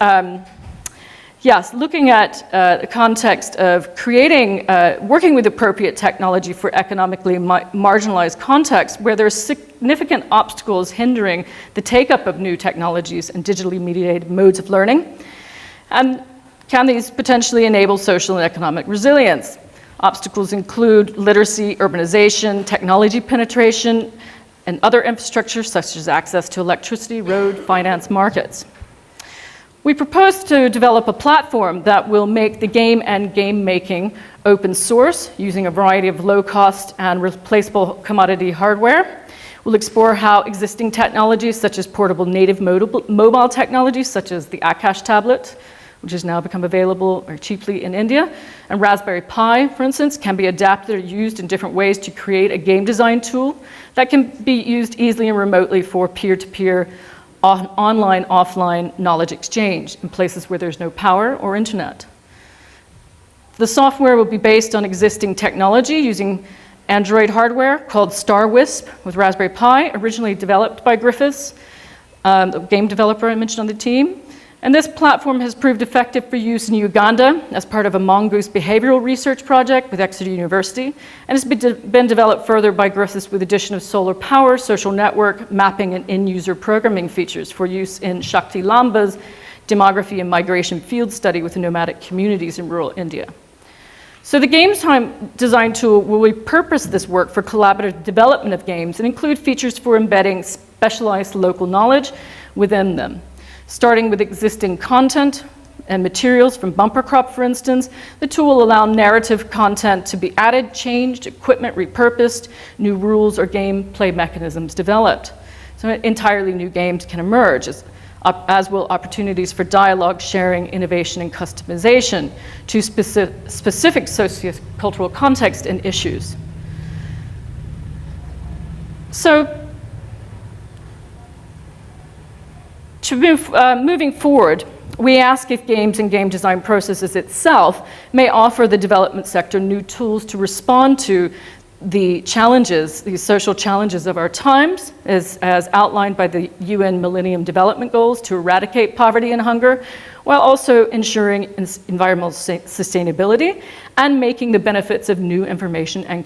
the context of creating, working with appropriate technology for economically marginalized contexts where there's significant obstacles hindering the take-up of new technologies and digitally mediated modes of learning. And can these potentially enable social and economic resilience? Obstacles include literacy, urbanization, technology penetration, and other infrastructure such as access to electricity, road, finance, markets. We propose to develop a platform that will make the game and game making open source using a variety of low-cost and replaceable commodity hardware. We'll explore how existing technologies such as portable native mobile technologies such as the Akash tablet, which has now become available very cheaply in India, and Raspberry Pi, for instance, can be adapted or used in different ways to create a game design tool that can be used easily and remotely for peer-to-peer, online, offline knowledge exchange in places where there's no power or internet. The software will be based on existing technology using Android hardware called StarWisp with Raspberry Pi, originally developed by Griffiths, the game developer I mentioned on the team. And this platform has proved effective for use in Uganda as part of a mongoose behavioral research project with Exeter University, and has been developed further by Griffiths with addition of solar power, social network, mapping, and in-user programming features for use in Shakti Lamba's demography and migration field study with nomadic communities in rural India. So the games design tool will repurpose this work for collaborative development of games and include features for embedding specialized local knowledge within them. Starting with existing content and materials from Bumper Crop, for instance, the tool will allow narrative content to be added, changed, equipment repurposed, new rules or gameplay mechanisms developed. So entirely new games can emerge, as will opportunities for dialogue, sharing, innovation, and customization to specific socio-cultural context and issues. So, moving forward, we ask if games and game design processes itself may offer the development sector new tools to respond to the challenges, these social challenges of our times, as outlined by the UN Millennium Development Goals to eradicate poverty and hunger, while also ensuring environmental sustainability and making the benefits of new information and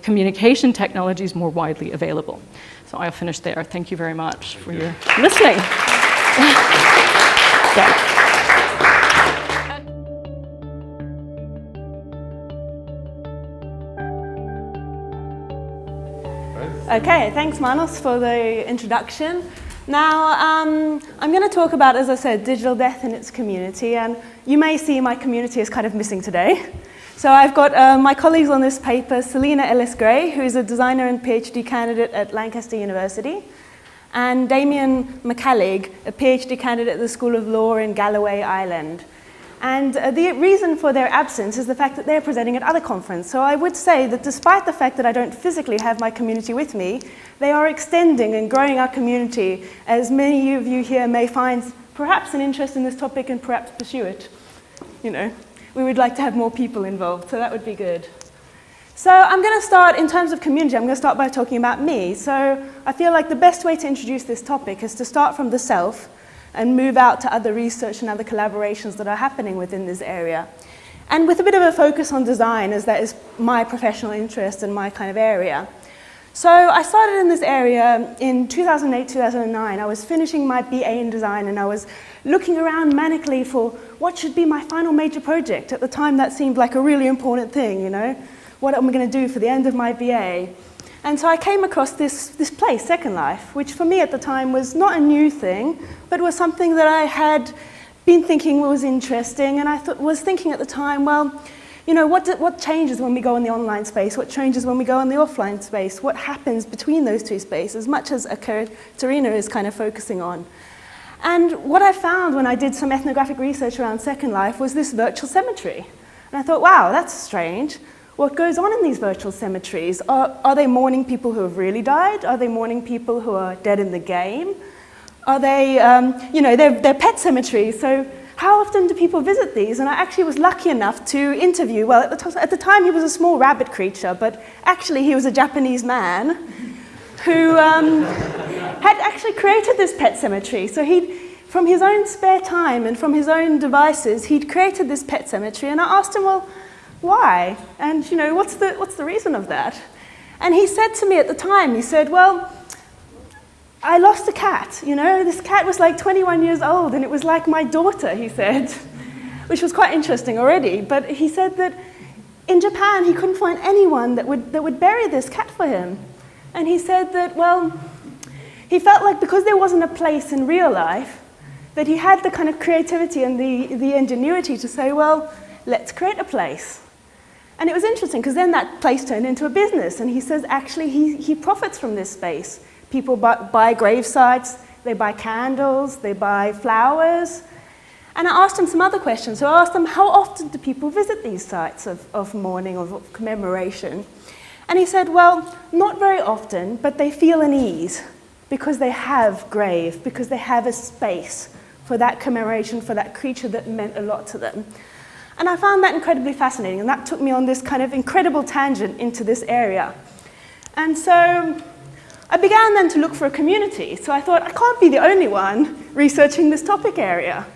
communication technologies more widely available. So I'll finish there. Thank you very much for your listening. Okay, thanks Manos for the introduction. Now, I'm going to talk about, as I said, digital death in its community, and you may see my community is kind of missing today. So I've got my colleagues on this paper, Selena Ellis-Gray, who's a designer and PhD candidate at Lancaster University, and Damien McCallig, a PhD candidate at the School of Law in Galloway, Ireland. And the reason for their absence is the fact that they're presenting at other conferences. So I would say that despite the fact that I don't physically have my community with me, they are extending and growing our community, as many of you here may find perhaps an interest in this topic and perhaps pursue it. You know, we would like to have more people involved, so that would be good. So I'm going to start, in terms of community, I'm going to start by talking about me. So I feel like the best way to introduce this topic is to start from the self and move out to other research and other collaborations that are happening within this area. And with a bit of a focus on design, as that is my professional interest and my kind of area. So I started in this area in 2008, 2009. I was finishing my BA in design and I was looking around manically for what should be my final major project. At the time that seemed like a really important thing, you know. What am I going to do for the end of my BA? And so I came across this place, Second Life, which for me at the time was not a new thing, but was something that I had been thinking was interesting. And I was thinking at the time, well, you know, what changes when we go in the online space? What changes when we go in the offline space? What happens between those two spaces, much as Katerina is kind of focusing on. And what I found when I did some ethnographic research around Second Life was this virtual cemetery. And I thought, wow, that's strange. What goes on in these virtual cemeteries? Are they mourning people who have really died? Are they mourning people who are dead in the game? Are they, you know, they're pet cemeteries, so how often do people visit these? And I actually was lucky enough to interview, well, at the time he was a small rabbit creature, but actually he was a Japanese man who had actually created this pet cemetery. So from his own spare time and from his own devices, he'd created this pet cemetery, and I asked him, well, why? And, you know, what's the reason of that? And he said to me at the time, he said, well, I lost a cat, you know, this cat was like 21 years old and it was like my daughter, he said, which was quite interesting already. But he said that in Japan he couldn't find anyone that would bury this cat for him. And he said that, well, he felt like because there wasn't a place in real life, that he had the kind of creativity and the ingenuity to say, well, let's create a place. And it was interesting because then that place turned into a business, and he says actually he profits from this space. People buy grave sites, they buy candles, they buy flowers. And I asked him some other questions. So I asked him, how often do people visit these sites of mourning, of commemoration? And he said, well, not very often, but they feel an ease because they have grave, because they have a space for that commemoration, for that creature that meant a lot to them. And I found that incredibly fascinating, and that took me on this kind of incredible tangent into this area. And so I began then to look for a community. So I thought, I can't be the only one researching this topic area.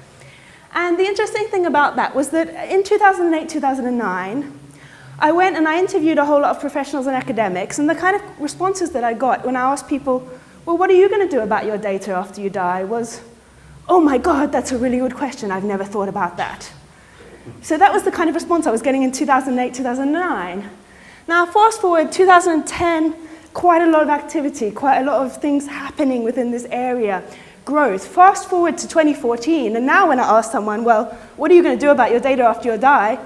And the interesting thing about that was that in 2008, 2009, I went and I interviewed a whole lot of professionals and academics, and the kind of responses that I got when I asked people, well, what are you going to do about your data after you die, was, oh my God, that's a really good question. I've never thought about that. So that was the kind of response I was getting in 2008, 2009. Now, fast forward 2010, quite a lot of activity, quite a lot of things happening within this area, growth. Fast forward to 2014, and now when I ask someone, well, what are you going to do about your data after you die,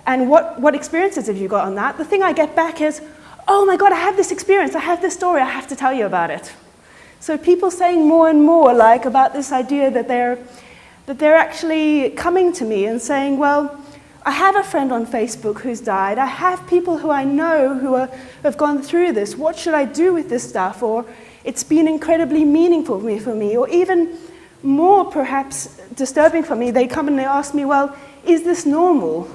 and what experiences have you got on that, the thing I get back is, oh my God, I have this experience, I have this story, I have to tell you about it. So people saying more and more like about this idea that they're actually coming to me and saying, well, I have a friend on Facebook who's died. I have people who I know who have gone through this. What should I do with this stuff? Or it's been incredibly meaningful for me. Or even more perhaps disturbing for me, they come and they ask me, well, is this normal?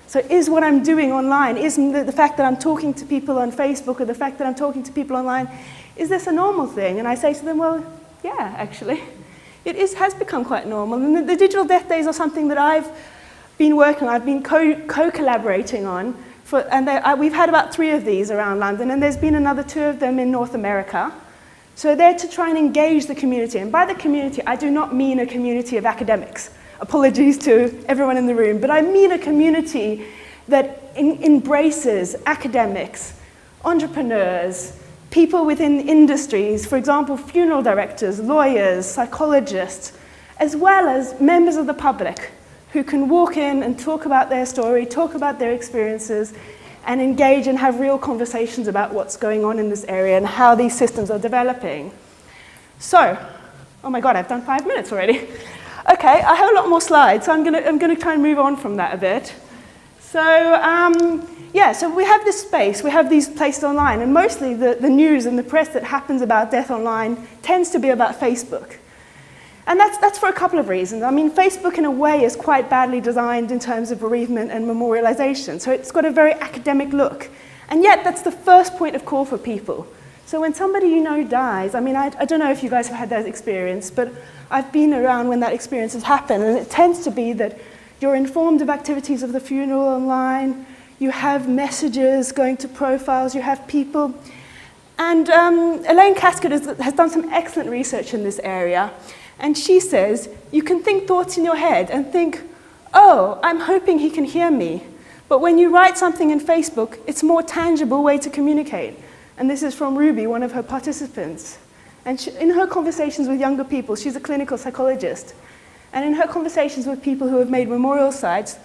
So is what I'm doing online, is the fact that I'm talking to people on Facebook or the fact that I'm talking to people online, is this a normal thing? And I say to them, well, yeah, actually. It has become quite normal. And the digital death days are something that I've been working on, I've been co-collaborating on, and we've had about 3 of these around London, and there's been another 2 of them in North America. So they're to try and engage the community. And by the community, I do not mean a community of academics. Apologies to everyone in the room, but I mean a community that embraces academics, entrepreneurs, people within industries, for example, funeral directors, lawyers, psychologists, as well as members of the public who can walk in and talk about their story, talk about their experiences, and engage and have real conversations about what's going on in this area and how these systems are developing. So, oh my God, I've done 5 minutes already. Okay, I have a lot more slides, so I'm gonna try and move on from that a bit. So, yeah, so we have this space, we have these places online, and mostly the news and the press that happens about death online tends to be about Facebook. And that's for a couple of reasons. I mean, Facebook in a way is quite badly designed in terms of bereavement and memorialization. So it's got a very academic look. And yet that's the first point of call for people. So when somebody you know dies, I mean, I don't know if you guys have had that experience, but I've been around when that experience has happened. And it tends to be that you're informed of activities of the funeral online, you have messages going to profiles, you have people. And Elaine Cascade has done some excellent research in this area. And she says, you can think thoughts in your head and think, oh, I'm hoping he can hear me. But when you write something in Facebook, it's a more tangible way to communicate. And this is from Ruby, one of her participants. And in her conversations with younger people, she's a clinical psychologist. And in her conversations with people who have made memorial sites,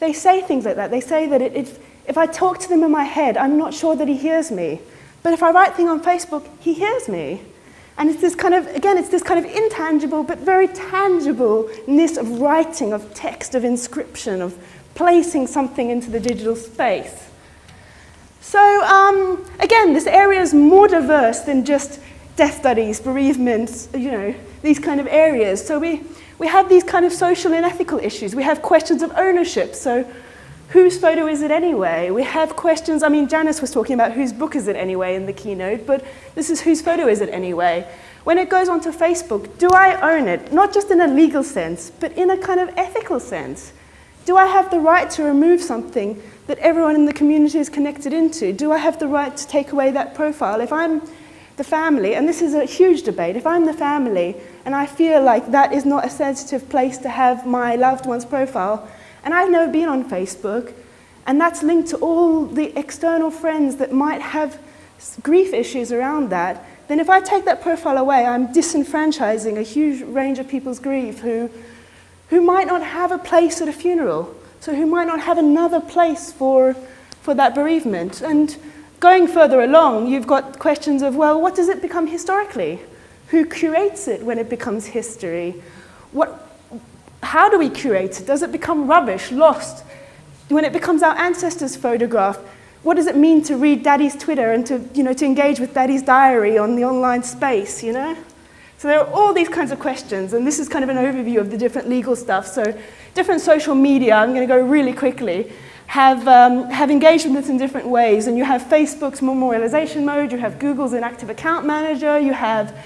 they say things like that. They say that if I talk to them in my head, I'm not sure that he hears me. But if I write things on Facebook, he hears me. And it's this kind of, again, it's this kind of intangible but very tangibleness of writing, of text, of inscription, of placing something into the digital space. So again, this area is more diverse than just death studies, bereavements, these kind of areas. So we have these kind of social and ethical issues. We have questions of ownership. So whose photo is it anyway? We have questions, I mean, Janice was talking about whose book is it anyway in the keynote, but this is whose photo is it anyway? When it goes onto Facebook, do I own it? Not just in a legal sense, but in a kind of ethical sense. Do I have the right to remove something that everyone in the community is connected into? Do I have the right to take away that profile? If I'm the family, and this is a huge debate, if I'm the family and I feel like that is not a sensitive place to have my loved one's profile, and I've never been on Facebook, and that's linked to all the external friends that might have grief issues around that, then if I take that profile away, I'm disenfranchising a huge range of people's grief who might not have a place at a funeral, so who might not have another place for that bereavement. And going further along, you've got questions of, well, what does it become historically? Who curates it when it becomes history? How do we curate it? Does it become rubbish, lost? When it becomes our ancestors' photograph, what does it mean to read Daddy's Twitter and to engage with Daddy's diary on the online space, So there are all these kinds of questions, and this is kind of an overview of the different legal stuff. So different social media, I'm going to go really quickly, have engaged with this in different ways. And you have Facebook's memorialization mode, you have Google's inactive account manager, you have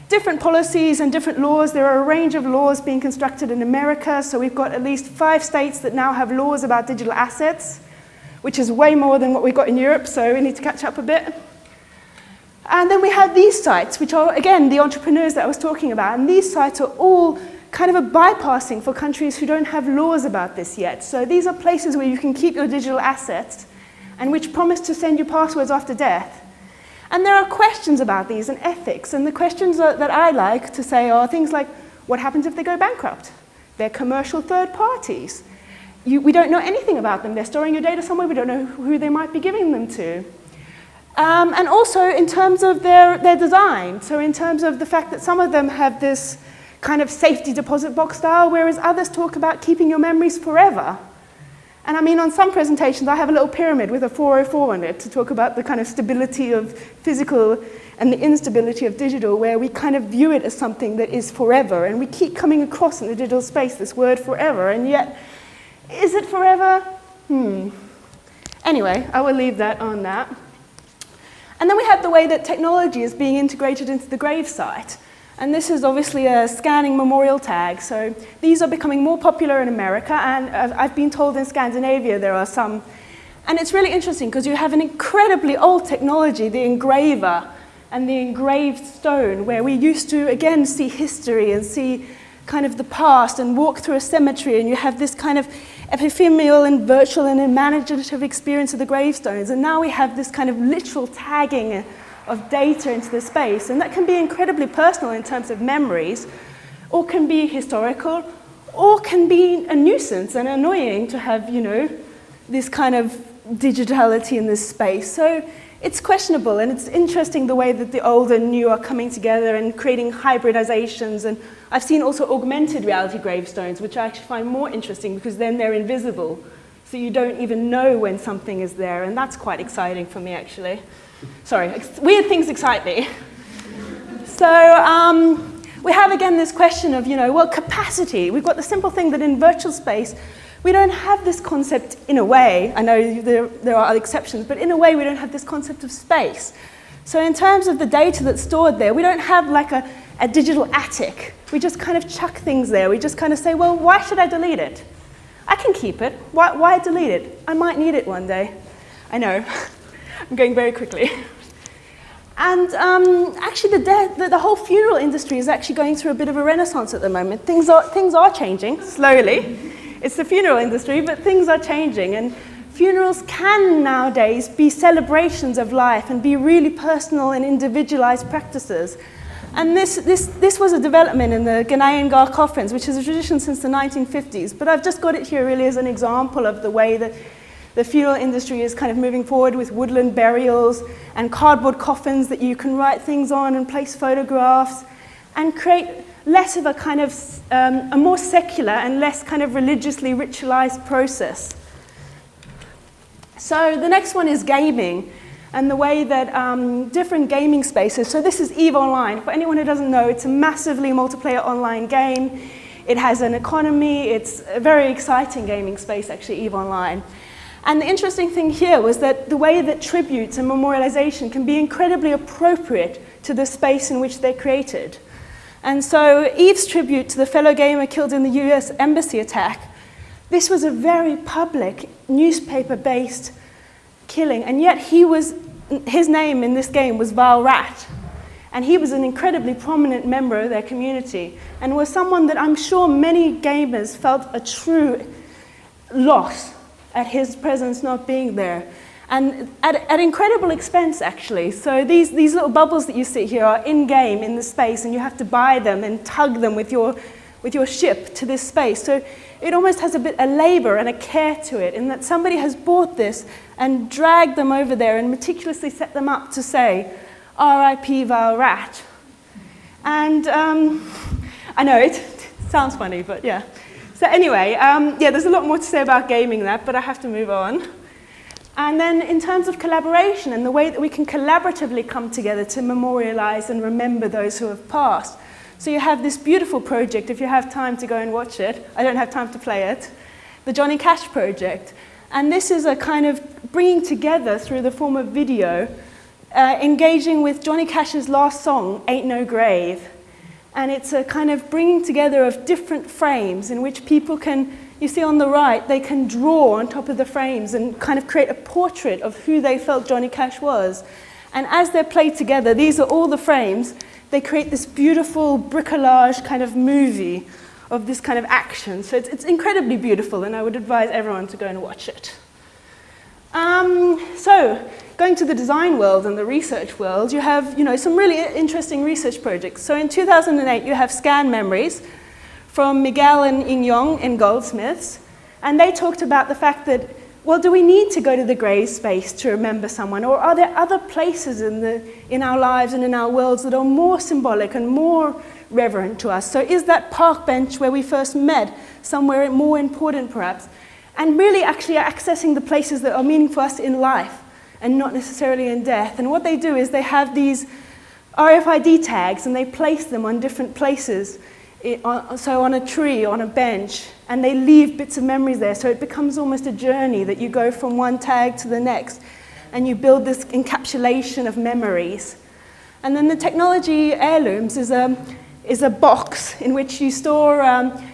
different policies and different laws. There are a range of laws being constructed in America. So we've got at least 5 states that now have laws about digital assets, which is way more than what we've got in Europe, so we need to catch up a bit. And then we have these sites, which are, again, the entrepreneurs that I was talking about. And these sites are all kind of a bypassing for countries who don't have laws about this yet. So these are places where you can keep your digital assets and which promise to send you passwords after death. And there are questions about these and ethics. And the questions that I like to say are things like, what happens if they go bankrupt? They're commercial third parties. We don't know anything about them. They're storing your data somewhere. We don't know who they might be giving them to. And also in terms of their design. So in terms of the fact that some of them have this kind of safety deposit box style, whereas others talk about keeping your memories forever. And I mean, on some presentations, I have a little pyramid with a 404 on it to talk about the kind of stability of physical and the instability of digital, where we kind of view it as something that is forever. And we keep coming across in the digital space this word forever, and yet, is it forever? Anyway, I will leave that on that. And then we have the way that technology is being integrated into the gravesite. And this is obviously a scanning memorial tag. So these are becoming more popular in America, and I've been told in Scandinavia there are some. And it's really interesting because you have an incredibly old technology, the engraver and the engraved stone, where we used to, again, see history and see kind of the past and walk through a cemetery, and you have this kind of ephemeral and virtual and imaginative experience of the gravestones. And now we have this kind of literal tagging of data into the space, and that can be incredibly personal in terms of memories, or can be historical, or can be a nuisance and annoying to have, this kind of digitality in this space. So it's questionable, and it's interesting the way that the old and new are coming together and creating hybridizations. And I've seen also augmented reality gravestones, which I actually find more interesting because then they're invisible. So you don't even know when something is there, and that's quite exciting for me, actually. Sorry, weird things excite me. So we have, again, this question of, capacity. We've got the simple thing that in virtual space, we don't have this concept in a way. I know there are other exceptions, but in a way, we don't have this concept of space. So in terms of the data that's stored there, we don't have like a digital attic. We just kind of chuck things there. We just kind of say, well, why should I delete it? I can keep it. Why delete it? I might need it one day. I know. I'm going very quickly. And actually, the whole funeral industry is actually going through a bit of a renaissance at the moment. Things are changing slowly. It's the funeral industry, but things are changing. And funerals can nowadays be celebrations of life and be really personal and individualized practices. And this was a development in the Ghanaian Gar coffins, which is a tradition since the 1950s. But I've just got it here really as an example of the way that the funeral industry is kind of moving forward with woodland burials and cardboard coffins that you can write things on and place photographs and create less of a kind of a more secular and less kind of religiously ritualized process. So the next one is gaming and the way that different gaming spaces, so this is EVE Online. For anyone who doesn't know, it's a massively multiplayer online game. It has an economy, it's a very exciting gaming space actually, EVE Online. And the interesting thing here was that the way that tributes and memorialization can be incredibly appropriate to the space in which they're created. And so Eve's tribute to the fellow gamer killed in the US embassy attack, this was a very public, newspaper-based killing, and yet his name in this game was Val Rat. And he was an incredibly prominent member of their community and was someone that I'm sure many gamers felt a true loss at his presence not being there. And at incredible expense, actually. So these little bubbles that you see here are in-game in the space, and you have to buy them and tug them with your ship to this space. So it almost has a bit of labor and a care to it, in that somebody has bought this and dragged them over there and meticulously set them up to say, R.I.P. Val Rat. And I know it sounds funny, but yeah. So anyway, yeah, there's a lot more to say about gaming that, but I have to move on. And then in terms of collaboration and the way that we can collaboratively come together to memorialize and remember those who have passed. So you have this beautiful project, if you have time to go and watch it. I don't have time to play it. The Johnny Cash project. And this is a kind of bringing together through the form of video, engaging with Johnny Cash's last song, Ain't No Grave. And it's a kind of bringing together of different frames in which people can, you see on the right, they can draw on top of the frames and kind of create a portrait of who they felt Johnny Cash was. And as they're played together, these are all the frames, they create this beautiful bricolage kind of movie of this kind of action. So it's incredibly beautiful, and I would advise everyone to go and watch it. So, going to the design world and the research world, you have some really interesting research projects. So in 2008, you have Scan Memories from Miguel and Inyong in Goldsmiths, and they talked about the fact that, well, do we need to go to the grave space to remember someone, or are there other places in our lives and in our worlds that are more symbolic and more reverent to us? So is that park bench where we first met somewhere more important perhaps? And really actually accessing the places that are meaningful for us in life and not necessarily in death. And what they do is they have these RFID tags and they place them on different places, so on a tree, on a bench, and they leave bits of memories there. So it becomes almost a journey that you go from one tag to the next and you build this encapsulation of memories. And then the technology Heirlooms is a box in which you store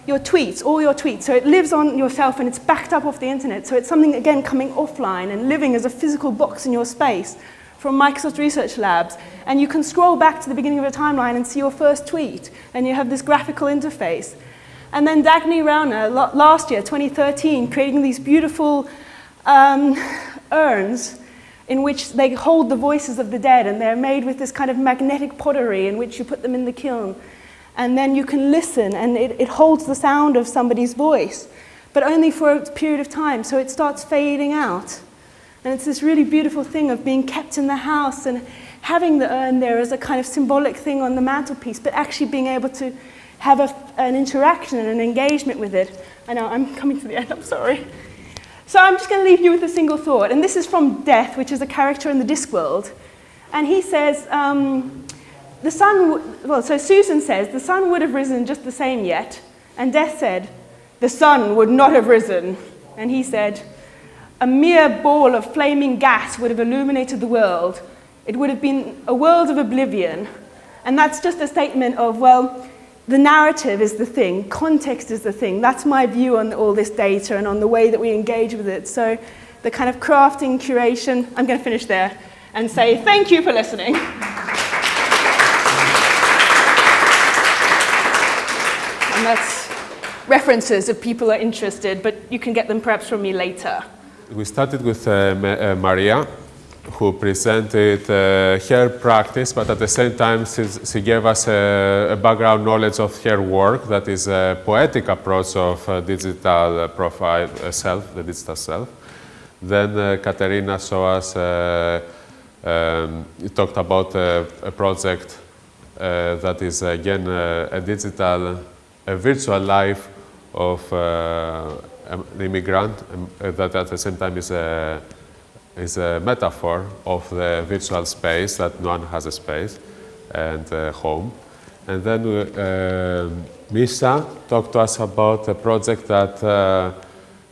your tweets, all your tweets. So it lives on yourself and it's backed up off the internet. So it's something, again, coming offline and living as a physical box in your space from Microsoft Research Labs. And you can scroll back to the beginning of a timeline and see your first tweet. And you have this graphical interface. And then Dagny Rauner, last year, 2013, creating these beautiful urns in which they hold the voices of the dead. And they're made with this kind of magnetic pottery in which you put them in the kiln. And then you can listen, and it holds the sound of somebody's voice, but only for a period of time, so it starts fading out. And it's this really beautiful thing of being kept in the house and having the urn there as a kind of symbolic thing on the mantelpiece, but actually being able to have an interaction and an engagement with it. I know, I'm coming to the end, I'm sorry. So I'm just going to leave you with a single thought, and this is from Death, which is a character in the Discworld. And he says, the sun, so Susan says, the sun would have risen just the same yet. And Death said, the sun would not have risen. And he said, a mere ball of flaming gas would have illuminated the world. It would have been a world of oblivion. And that's just a statement of, well, the narrative is the thing, context is the thing. That's my view on all this data and on the way that we engage with it. So the kind of crafting, curation, I'm going to finish there and say thank you for listening. And that's references if people are interested, but you can get them perhaps from me later. We started with Maria, who presented her practice, but at the same time she gave us a background knowledge of her work, that is a poetic approach of digital profile self, the digital self. Then Katerina showed us, talked about a project that is again a virtual life of an immigrant that at the same time is a metaphor of the virtual space, that no one has a space and home. And then Misha talked to us about a project that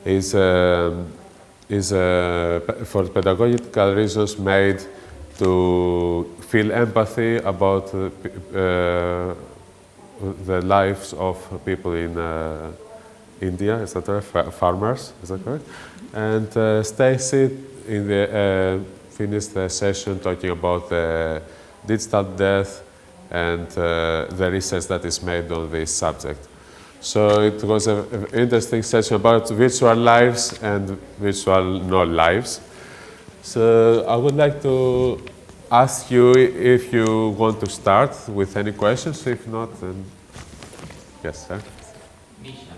is for pedagogical reasons made to feel empathy about the lives of people in India, is that right? Farmers, is that correct? And Stacy finished the session talking about digital death and the research that is made on this subject. So it was an interesting session about virtual lives and virtual no lives. So I would like to ask you if you want to start with any questions. If not, then yes, sir. Misha,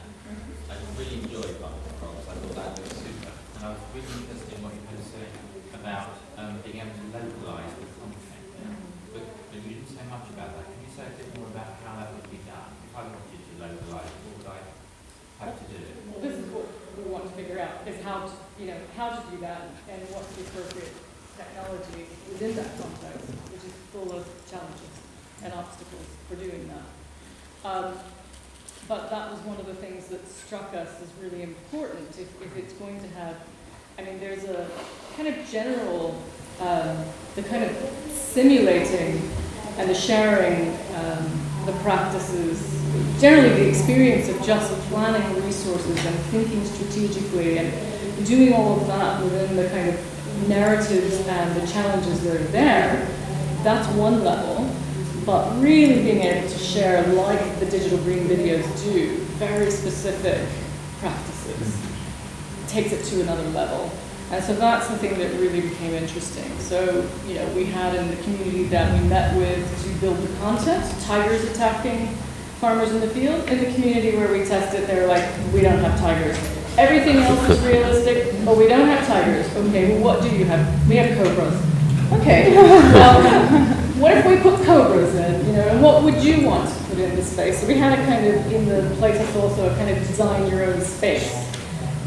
I really enjoyed that performance. I thought that was super. And I was really interested in what you were saying about being able to localise the content. But you didn't say much about that. Can you say a bit more about how that would be done? If I wanted to localise, what would I have to do? Well, this is what we want to figure out, is how to do that and what's the appropriate technology within that context, which is full of challenges and obstacles for doing that. But that was one of the things that struck us as really important. If it's going to have, I mean, there's a kind of general, the kind of simulating and the sharing, the practices, generally the experience of just planning resources and thinking strategically and doing all of that within the kind of narratives and the challenges that are there, that's one level. But really being able to share, like the digital green videos do, very specific practices, takes it to another level. And so that's the thing that really became interesting. So, we had in the community that we met with to build the content, tigers attacking farmers in the field. In the community where we tested, they were like, we don't have tigers. Everything else is realistic, but we don't have tigers. Okay, well, what do you have? We have cobras. Okay, well, what if we put cobras in, and what would you want to put in the space? So we had a kind of, in the places also, a kind of design your own space,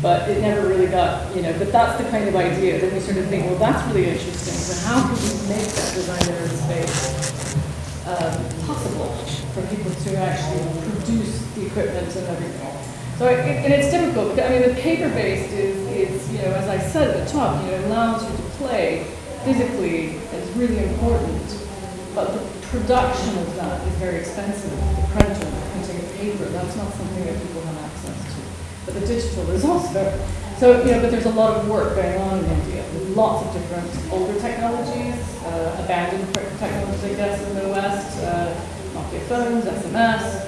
but it never really got, but that's the kind of idea. Then we sort of think, well, that's really interesting. So how can we make that design your own space possible for people to actually produce the equipment and everything? So, and it's difficult, because, the paper-based is, as I said at the top, it allows you to play physically, is really important, but the production of that is very expensive. The printing paper, that's not something that people have access to. But the digital is also, so, but there's a lot of work going on in India with lots of different older technologies, abandoned technologies, I guess, in the West, Nokia phones, SMS.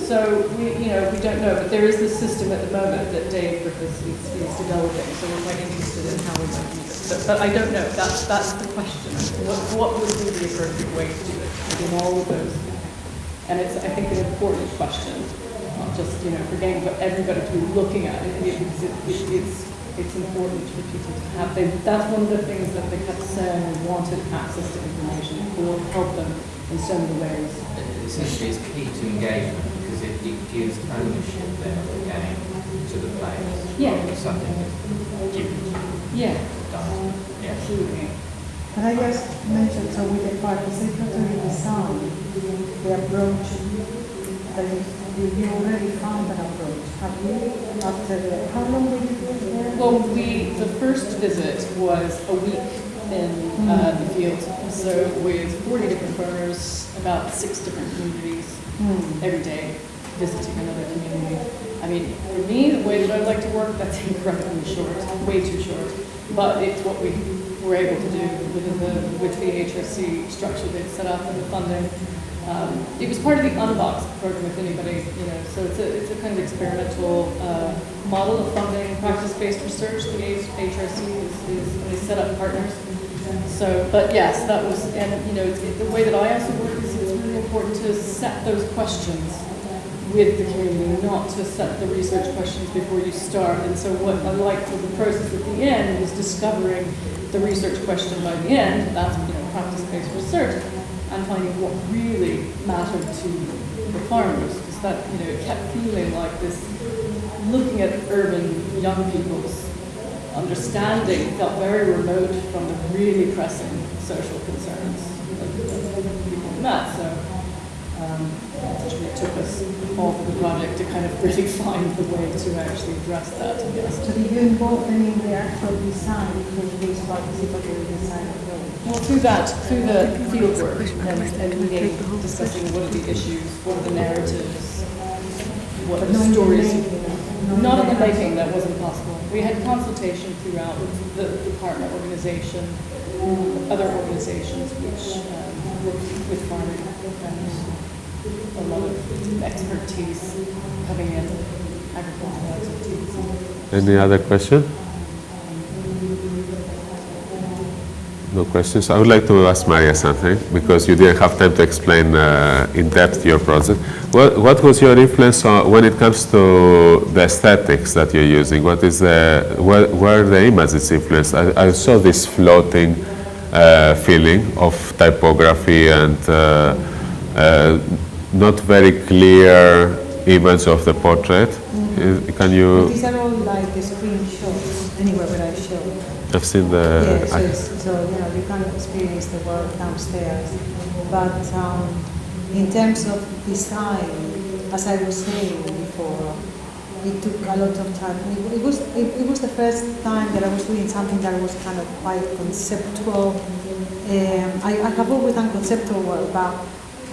So we don't know, but there is this system at the moment that Dave Griffiths is developing, so we're quite interested in how we might use it. But I don't know, that's the question. What would be the appropriate way to do it in all of those? And it's, I think, an important question, not just, for getting everybody to be looking at it, because it's important for people to have, that's one of the things that they kept saying, wanted access to information, will help them in so many ways. Essentially, it's key to engagement because it gives ownership then of the game to the players. Yeah. It's something that's given to you. Yeah. Done. Yeah. Absolutely. Can I just mention, so with the participatory design, the approach, that you already found an approach. Have you, how long did you go there? Well, the first visit was a week in the field, so with 40 different farmers, about 6 different communities, every day visiting another community. I mean, for me, the way that I'd like to work, that's incredibly short, way too short. But it's what we were able to do with the HRC structure they've set up and the funding. It was part of the Unbox program, if anybody, so it's a kind of experimental model of funding practice-based research. The HRC is they set up partners. So, but yes, that was, and you know, the way that I also work is it's really important to set those questions with the community, not to set the research questions before you start. And so what I liked for the process at the end was discovering the research question by the end, that's, you know, practice-based research, and finding what really mattered to the farmers. Because that, you know, it kept feeling like this, looking at urban young people's understanding felt very remote from the really pressing social concerns that people met. So it really took us all through the project to kind of really find the way to actually address that. Yes. So did you involve them in the actual design, through this participatory design approach? Well, through the field work and meeting, discussing what are the issues, what are the narratives, what are the stories. Not in the making, that wasn't possible. We had consultation throughout with the partner organization, other organizations which work with farming, and a lot of expertise coming in, agricultural expertise. Any other question? No questions. I would like to ask Maria something, because you didn't have time to explain in depth your project. What was your influence when it comes to the aesthetics that you're using? What is where the images influenced? I saw this floating feeling of typography and not very clear image of the portrait. Can you? These are all like the screenshots anywhere where I show. I've seen the. Yeah, so you know you can experience the work downstairs, but in terms of design, as I was saying before, it took a lot of time. It was the first time that I was doing something that was kind of quite conceptual. I have always done conceptual work, but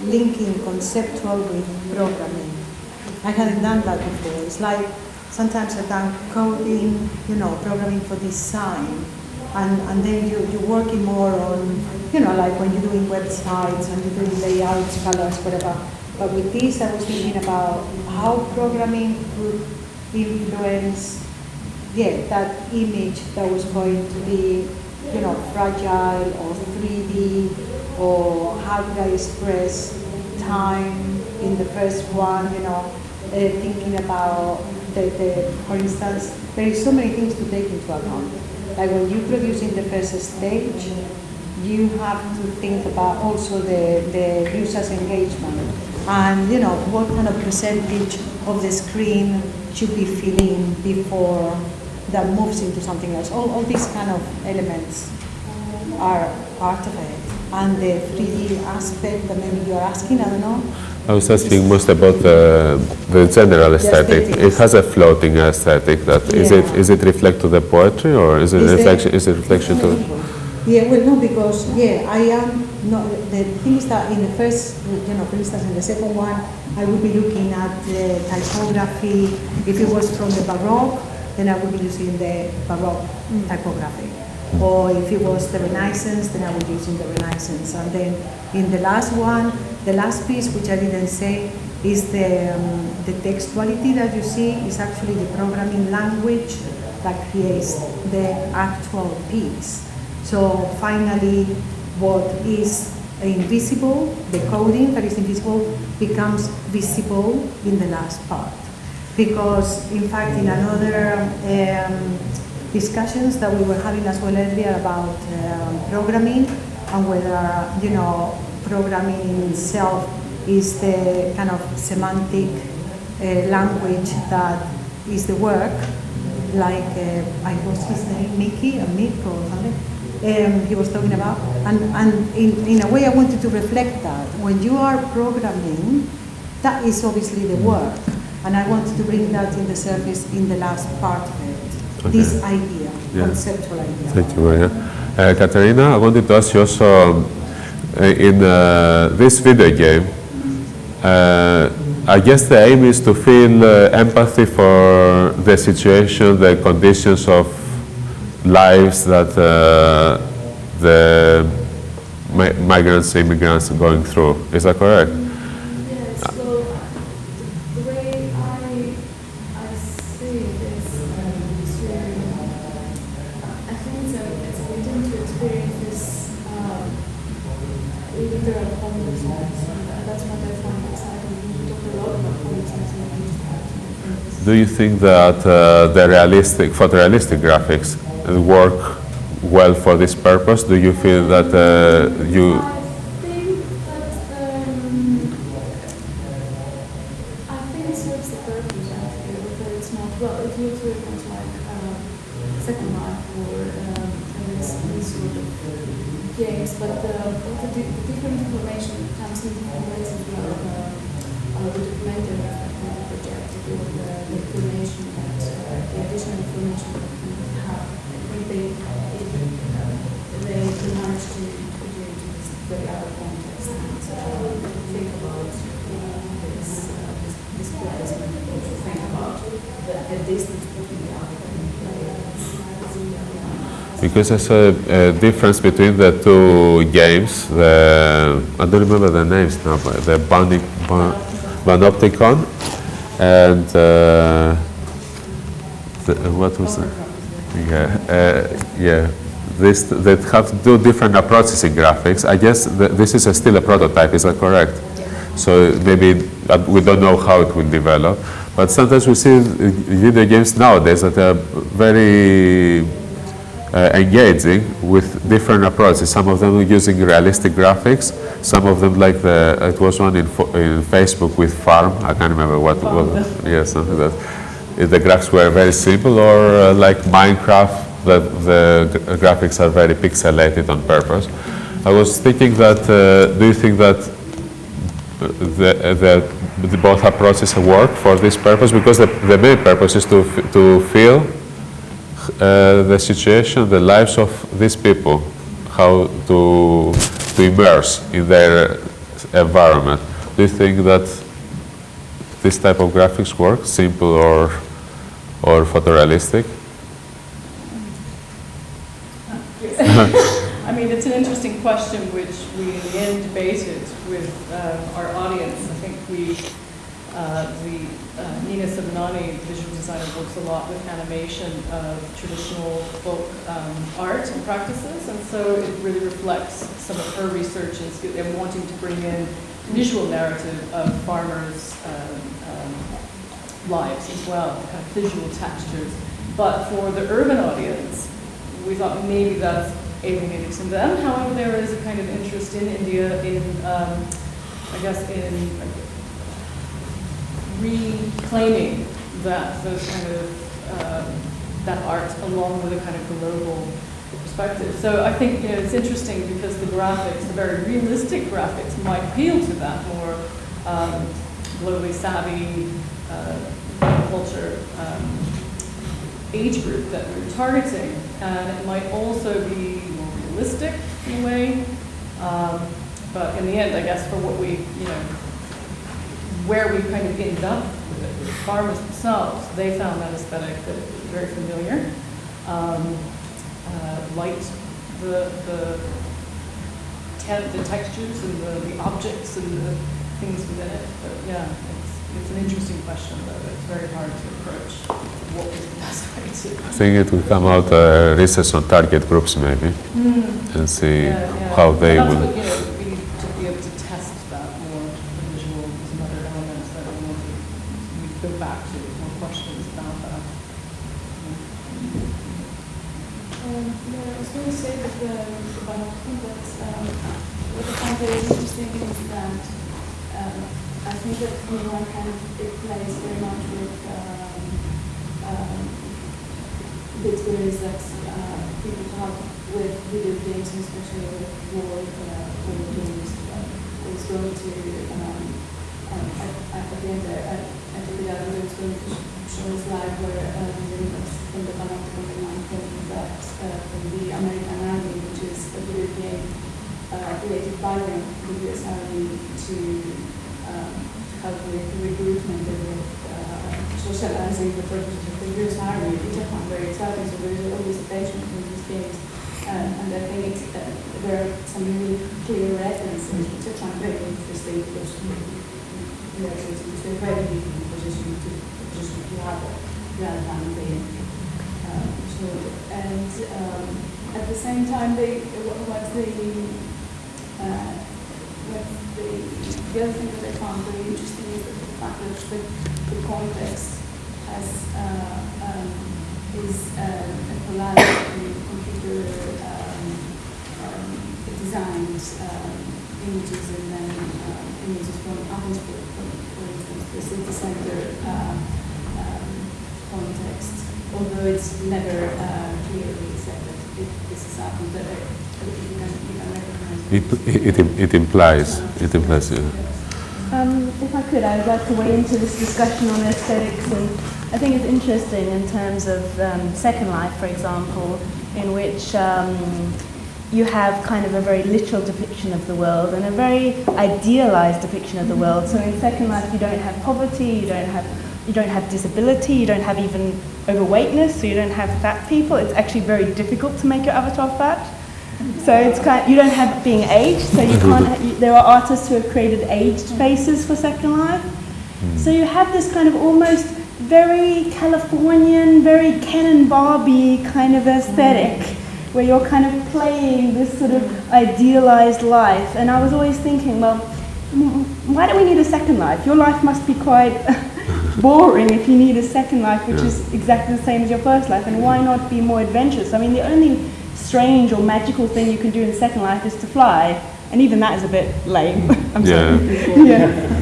linking conceptual with programming. I hadn't done that before. It's like sometimes I've done coding, you know, programming for design, and then you're working more on, you know, like when you're doing websites and you're doing layouts, colors, whatever. But with this, I was thinking about how programming could influence, that image that was going to be, you know, fragile or 3D, or how did I express time in the first one, you know, thinking about for instance, there is so many things to take into account. Like when you produce in the first stage, you have to think about also the user's engagement, and you know what kind of percentage of the screen should be filling before that moves into something else. All these kind of elements are part of it, and the 3D aspect that maybe you're asking, I don't know. I was asking most about the general aesthetic. It has a floating aesthetic. Is it reflect to the poetry, or is it reflection? Is it reflection to? Yeah, well, no, because I am not. The thing is that in the first, you know, for instance, in the second one, I would be looking at the typography. If it was from the Baroque, then I would be using the Baroque typography. Or if it was the Renaissance, then I would be using the Renaissance. And then in the last one, the last piece, which I didn't say, is the textuality that you see is actually the programming language that creates the actual piece. So finally, what is invisible, the coding that is invisible, becomes visible in the last part. Because in fact, in another discussions that we were having as well earlier about programming, and whether, you know, programming in itself is the kind of semantic language that is the work, like what's his name, Mickey or Mick or something, he was talking about, and in a way I wanted to reflect that. When you are programming, that is obviously the work, and I wanted to bring that in the surface in the last part of it. Okay. This idea, conceptual idea. Thank you, Maria. Katerina, I wanted to ask you also, in this video game, I guess the aim is to feel empathy for the situation, the conditions of lives that the migrants, immigrants are going through. Is that correct? Yes, well, the way I see it is I think it's important to experience this do you think that the photorealistic graphics work well for this purpose? Do you feel that you... I think it serves the purpose, actually, whether it's not, well, it looks very much like Second Life or these sort of games, but the different information comes in different ways as well. The documentary that can be projected, or the information that, the additional information that we have, I think they manage to put it into this very other context and think about this placement, or to think about the distance between the actor and the player. Because there's a difference between the two games, I don't remember the names now, but the Panopticon and what was it? Yeah, they have two different approaches in graphics. I guess this is still a prototype, is that correct? Yeah. So maybe we don't know how it will develop, but sometimes we see video games nowadays that are very engaging with different approaches. Some of them are using realistic graphics. Some of them, like it was one in Facebook with Farm. I can't remember what. Yeah, something that. The graphics were very simple, or like Minecraft, the graphics are very pixelated on purpose. I was thinking that. Do you think that the both approaches work for this purpose? Because the main purpose is to feel the situation, the lives of these people, how to immerse in their environment. Do you think that this type of graphics work, simple or photorealistic? I mean, it's an interesting question which we in the end debated with our audience. I think Nina Sabanani, visual designer, works a lot with animation of traditional folk art and practices, and so it really reflects some of her research and wanting to bring in visual narrative of farmers' lives as well, kind of visual textures. But for the urban audience, we thought maybe that's alienating to them. However, there is a kind of interest in India in, I guess, in reclaiming those kind of that art along with a kind of global perspective. So I think it's interesting because the graphics, the very realistic graphics, might appeal to that more globally savvy culture age group that we're targeting, and it might also be more realistic in a way. But in the end, I guess for what we, where we kind of ended up with it, the farmers themselves, they found that aesthetic that was very familiar. Liked the textures and the objects and the things within it. But yeah, it's an interesting question, though. It's very hard to approach what was the best way to. I think it will come out research on target groups maybe, and see how they will. What, we need to be able to test that more, the visual, some other elements that we want to go back to, more questions about that. I was going to say that what I find very interesting is that I think that one kind of it plays very much with the experience that people have with video games, especially with war games. It's going to at the end I think that it's going to show a slide where from the Panopticon that from the American Army, which is a video game created by the US Army to help with recruitment and with socializing the purposes of the US Army, which I found very exciting. So there is always attention in these games, and I think there are some really clear references, which I find very interesting because it's a very different position to have rather than being. At the same time, the other thing that I found very interesting is the fact that the context is a collage of computer designed images and then images from atmosphere, for instance, the city center context. Although it's never clearly said that this is happened, but you can recognize it implies. It implies. If I could, I would like to weigh into this discussion on aesthetics, and I think it's interesting in terms of Second Life, for example, in which you have kind of a very literal depiction of the world and a very idealized depiction of the world. So in Second Life, you don't have poverty, you don't have disability, you don't have even overweightness, so you don't have fat people. It's actually very difficult to make your avatar fat. So it's you don't have being aged, so you can't. There are artists who have created aged faces for Second Life. So you have this kind of almost very Californian, very Ken and Barbie kind of aesthetic, where you're kind of playing this sort of idealized life. And I was always thinking, well, why do we need a second life? Your life must be quite boring if you need a second life, which is exactly the same as your first life. And why not be more adventurous? I mean, the only strange or magical thing you can do in Second Life is to fly, and even that is a bit lame. I'm sorry.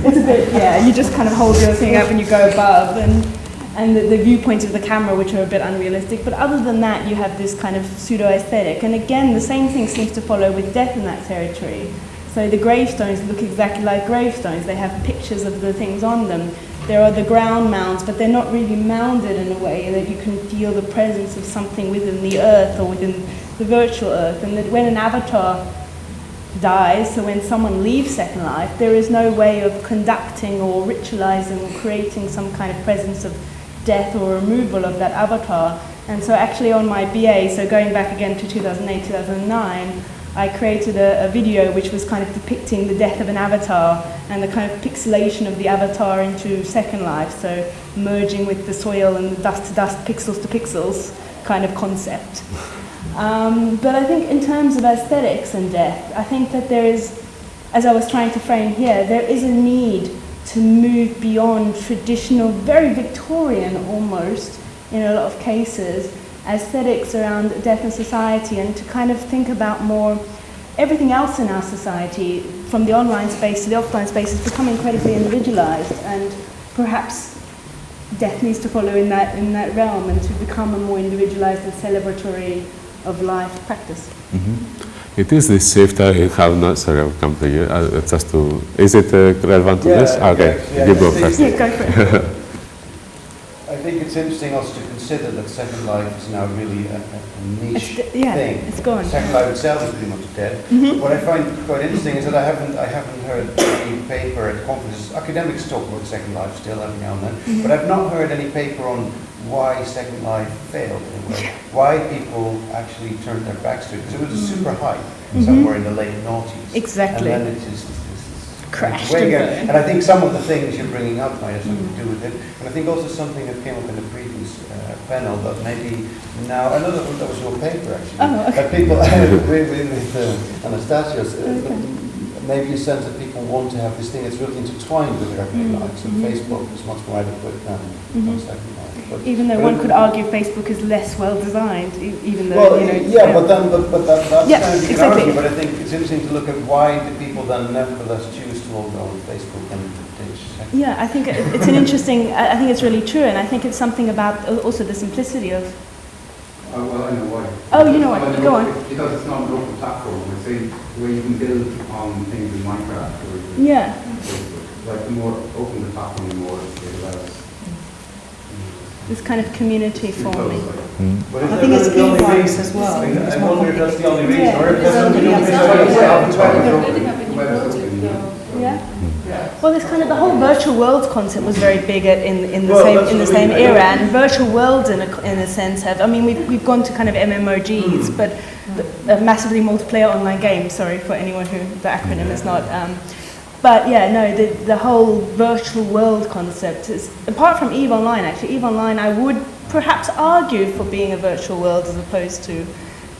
It's a bit, you just kind of hold your thing up and you go above, and the viewpoints of the camera, which are a bit unrealistic. But other than that, you have this kind of pseudo-aesthetic. And again, the same thing seems to follow with death in that territory. So the gravestones look exactly like gravestones. They have pictures of the things on them. There are the ground mounds, but they're not really mounded in a way that you can feel the presence of something within the earth or within the virtual earth. And that when an avatar dies, so when someone leaves Second Life, there is no way of conducting or ritualizing or creating some kind of presence of death or removal of that avatar. And so actually on my BA, so going back again to 2008, 2009, I created a video which was kind of depicting the death of an avatar and the kind of pixelation of the avatar into Second Life, so merging with the soil and the dust to dust, pixels to pixels kind of concept. But I think in terms of aesthetics and death, I think that there is, as I was trying to frame here, there is a need to move beyond traditional, very Victorian almost, in a lot of cases, aesthetics around death and society, and to kind of think about more everything else in our society, from the online space to the offline space, is become incredibly individualized, and perhaps death needs to follow in that realm and to become a more individualized and celebratory of life practice. It is this shift I have not, sorry, I'll come to you, just to, is it relevant to this? Okay, you go first. Yeah, go for it. I think it's interesting also to consider that Second Life is now really a niche thing. It's gone. Second Life itself is pretty much dead. What I find quite interesting is that I haven't heard any paper at conferences. Academics talk about Second Life still every now and then, but I've not heard any paper on why Second Life failed in a way, why people actually turned their backs to it, because it was a super hype somewhere in the late noughties. Exactly. And then it just crashed again. And I think some of the things you're bringing up might have something to do with it. And I think also something that came up in the previous panel that maybe now, another one that was your paper actually, that people, with Anastasia's, maybe a sense that people want to have this thing that's really intertwined with their everyday lives. And Facebook is much more adequate than Second Life. But even though one could argue Facebook is less well designed, even though, well, you know... but that's kind of you can exactly. argue, but I think it's interesting to look at why do people then nevertheless choose to all go on Facebook and ditch. Yeah, I think it's an interesting, I think it's really true, and I think it's something about also the simplicity of... well, I know why. Oh, you know what, go on. Because it's not an open platform, I say, where you can build on things in Minecraft or Facebook. Like the more open the platform, the more it allows. This kind of community forming. But I think it's key ones as well. I wonder if that's the only reason, Yeah. or if there's something Well, this kind of the whole virtual world concept was very big in the same era, and virtual worlds in a sense have. I mean, we've gone to kind of MMOGs, but a massively multiplayer online game. Sorry for anyone who the acronym is not. But yeah, no, the whole virtual world concept is, apart from EVE Online, actually, EVE Online, I would perhaps argue for being a virtual world as opposed to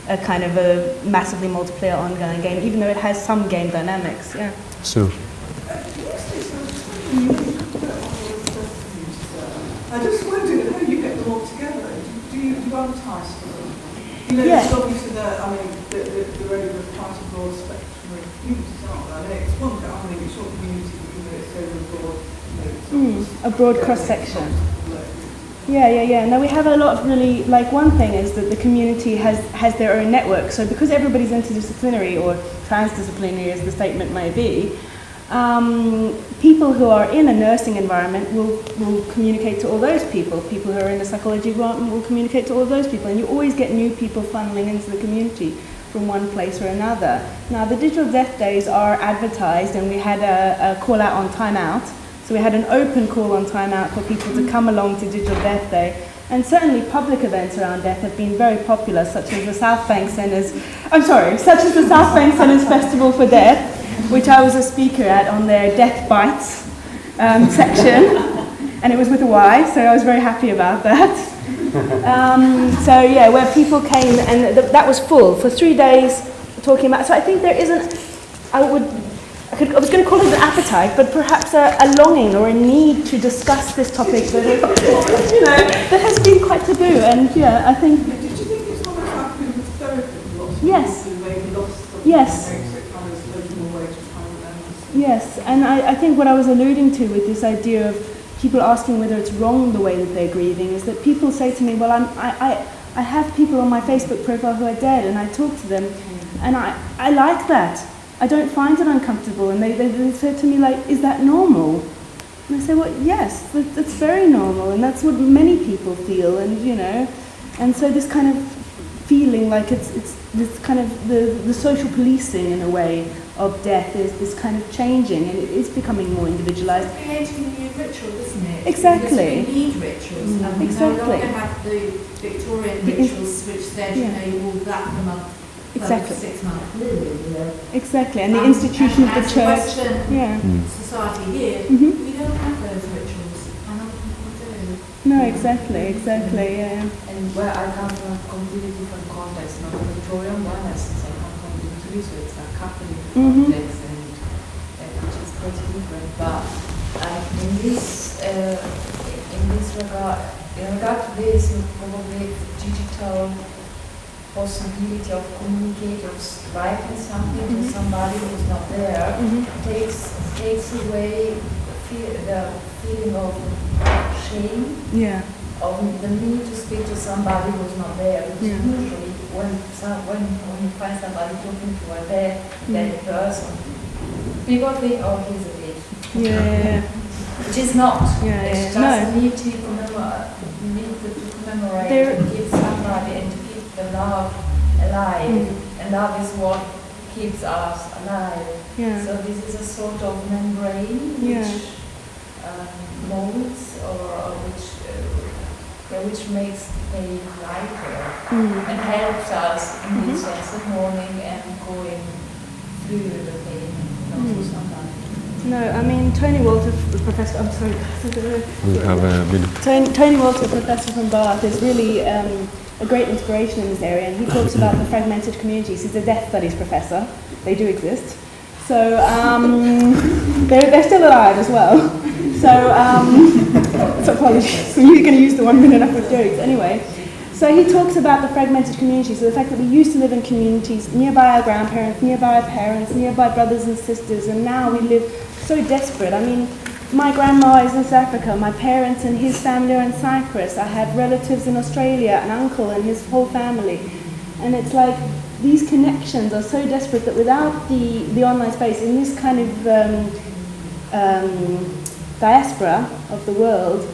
a kind of a massively multiplayer ongoing game, even though it has some game dynamics, yeah. So. I just wondered how you get them all together. Do you advertise for them? You know, Yeah. it's obviously they're over quite a broad spectrum of communities, aren't they? I mean, it's one thing, I mean, it's your community because it's over broad, A broad cross-section. Yeah. No, we have a lot of really, like one thing is that the community has their own network. So because everybody's interdisciplinary or transdisciplinary as the statement may be, people who are in a nursing environment will communicate to all those people. People who are in a psychology environment will communicate to all those people. And you always get new people funneling into the community from one place or another. Now, the Digital Death Days are advertised, and we had a call out on Time Out. So we had an open call on Time Out for people to come along to Digital Death Day. And certainly public events around death have been very popular, such as the South Bank Centre's Festival for Death, which I was a speaker at on their Death Bites section. And it was with a Y, so I was very happy about that. So yeah, where people came, and that was full for 3 days talking about, so I think there isn't, I was going to call it an appetite, but perhaps a longing or a need to discuss this topic that has been quite taboo. And yeah, I think. Did you think it's almost like with therapy? Lots of Yes. people who maybe lost something. Yes. Makes it kind of a more way to find them. Yes, and I think what I was alluding to with this idea of people asking whether it's wrong the way that they're grieving is that people say to me, well, I have people on my Facebook profile who are dead, and I talk to them, and I like that. I don't find it uncomfortable. And they said to me, like, is that normal? And I say, well, yes, that's very normal, and that's what many people feel, and and so this kind of feeling like it's this kind of the social policing in a way of death is kind of changing, and it is becoming more individualised. It's creating a new ritual, isn't it? Exactly. Because we need rituals, and we no longer have the Victorian rituals which said, you walk that for a month. Exactly. 6 months. Exactly, and the institution of the as church. Western society here, we don't have those rituals, and other people do. No, exactly, yeah. And where I come from a completely different context, not a Victorian one, as I come from Italy, so it's a Catholic context, and which is pretty different. But in this regard, in regard to this, probably digital possibility of communicating, of writing something to somebody who's not there, takes away the feeling of shame, of the need to speak to somebody who's not there. Because usually when you find somebody talking to a dead person, people think, oh, he's a bitch. Which is not. It's just need to commemorate, to give somebody and to keep the love alive. And love is what keeps us alive. So this is a sort of membrane which molds or which makes pain lighter and helps us in this sense of mourning and going through the pain, not through somebody. No, I mean, Tony Walter, the professor, I'm sorry. We have a minute. Tony Walter, professor from Bath, is really a great inspiration in this area, and he talks about the fragmented communities. He's a death studies professor. They do exist. So they're still alive as well. So apologies. We're going to use the 1 minute up with jokes. Anyway, so he talks about the fragmented communities, so the fact that we used to live in communities nearby our grandparents, nearby our parents, nearby brothers and sisters, and now we live so desperate. I mean, my grandma is in South Africa, my parents and his family are in Cyprus, I have relatives in Australia, an uncle and his whole family. And it's like, these connections are so desperate that without the online space, in this kind of diaspora of the world,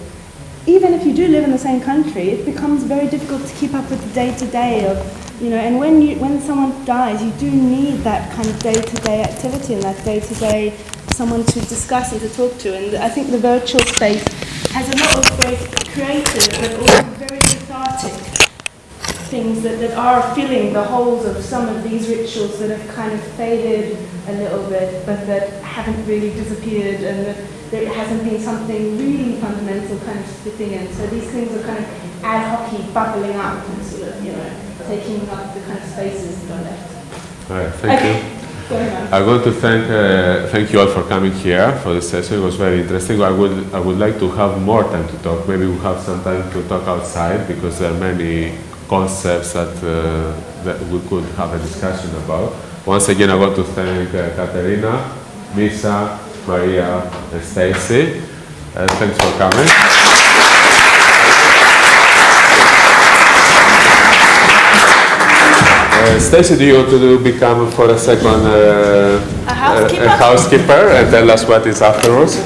even if you do live in the same country, it becomes very difficult to keep up with the day-to-day of, and when someone dies, you do need that kind of day-to-day activity and that day-to-day someone to discuss and to talk to. And I think the virtual space has a lot of very creative but also very cathartic things that are filling the holes of some of these rituals that have kind of faded a little bit, but that haven't really disappeared, and that there hasn't been something really fundamental kind of fitting in. So these things are kind of ad hoc-y, bubbling up and sort of, taking up the kind of spaces that are left. All right, thank you. I want to thank you all for coming here for the session. It was very interesting. I would like to have more time to talk. Maybe we'll have some time to talk outside because there are many concepts that we could have a discussion about. Once again, I want to thank Katerina, Misha, Maria, and Stacy. Thanks for coming. Stacy, do you want to become for a second a housekeeper and tell us what is afterwards?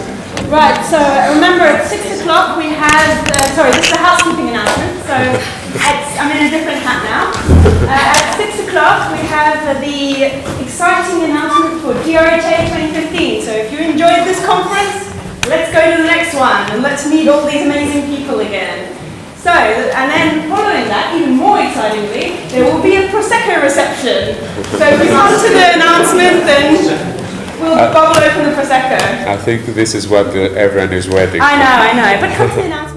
Right, so remember at 6 o'clock we have, sorry, this is a housekeeping announcement, so I'm in a different hat now. At 6 o'clock we have the exciting announcement for DRHA 2015. So if you enjoyed this conference, let's go to the next one and let's meet all these amazing people again. So, and then following that, even more excitingly, there will be a Prosecco reception. So if you come to the announcement, then we'll bubble open the Prosecco. I think this is what everyone is waiting for. I know, but come to the announcement.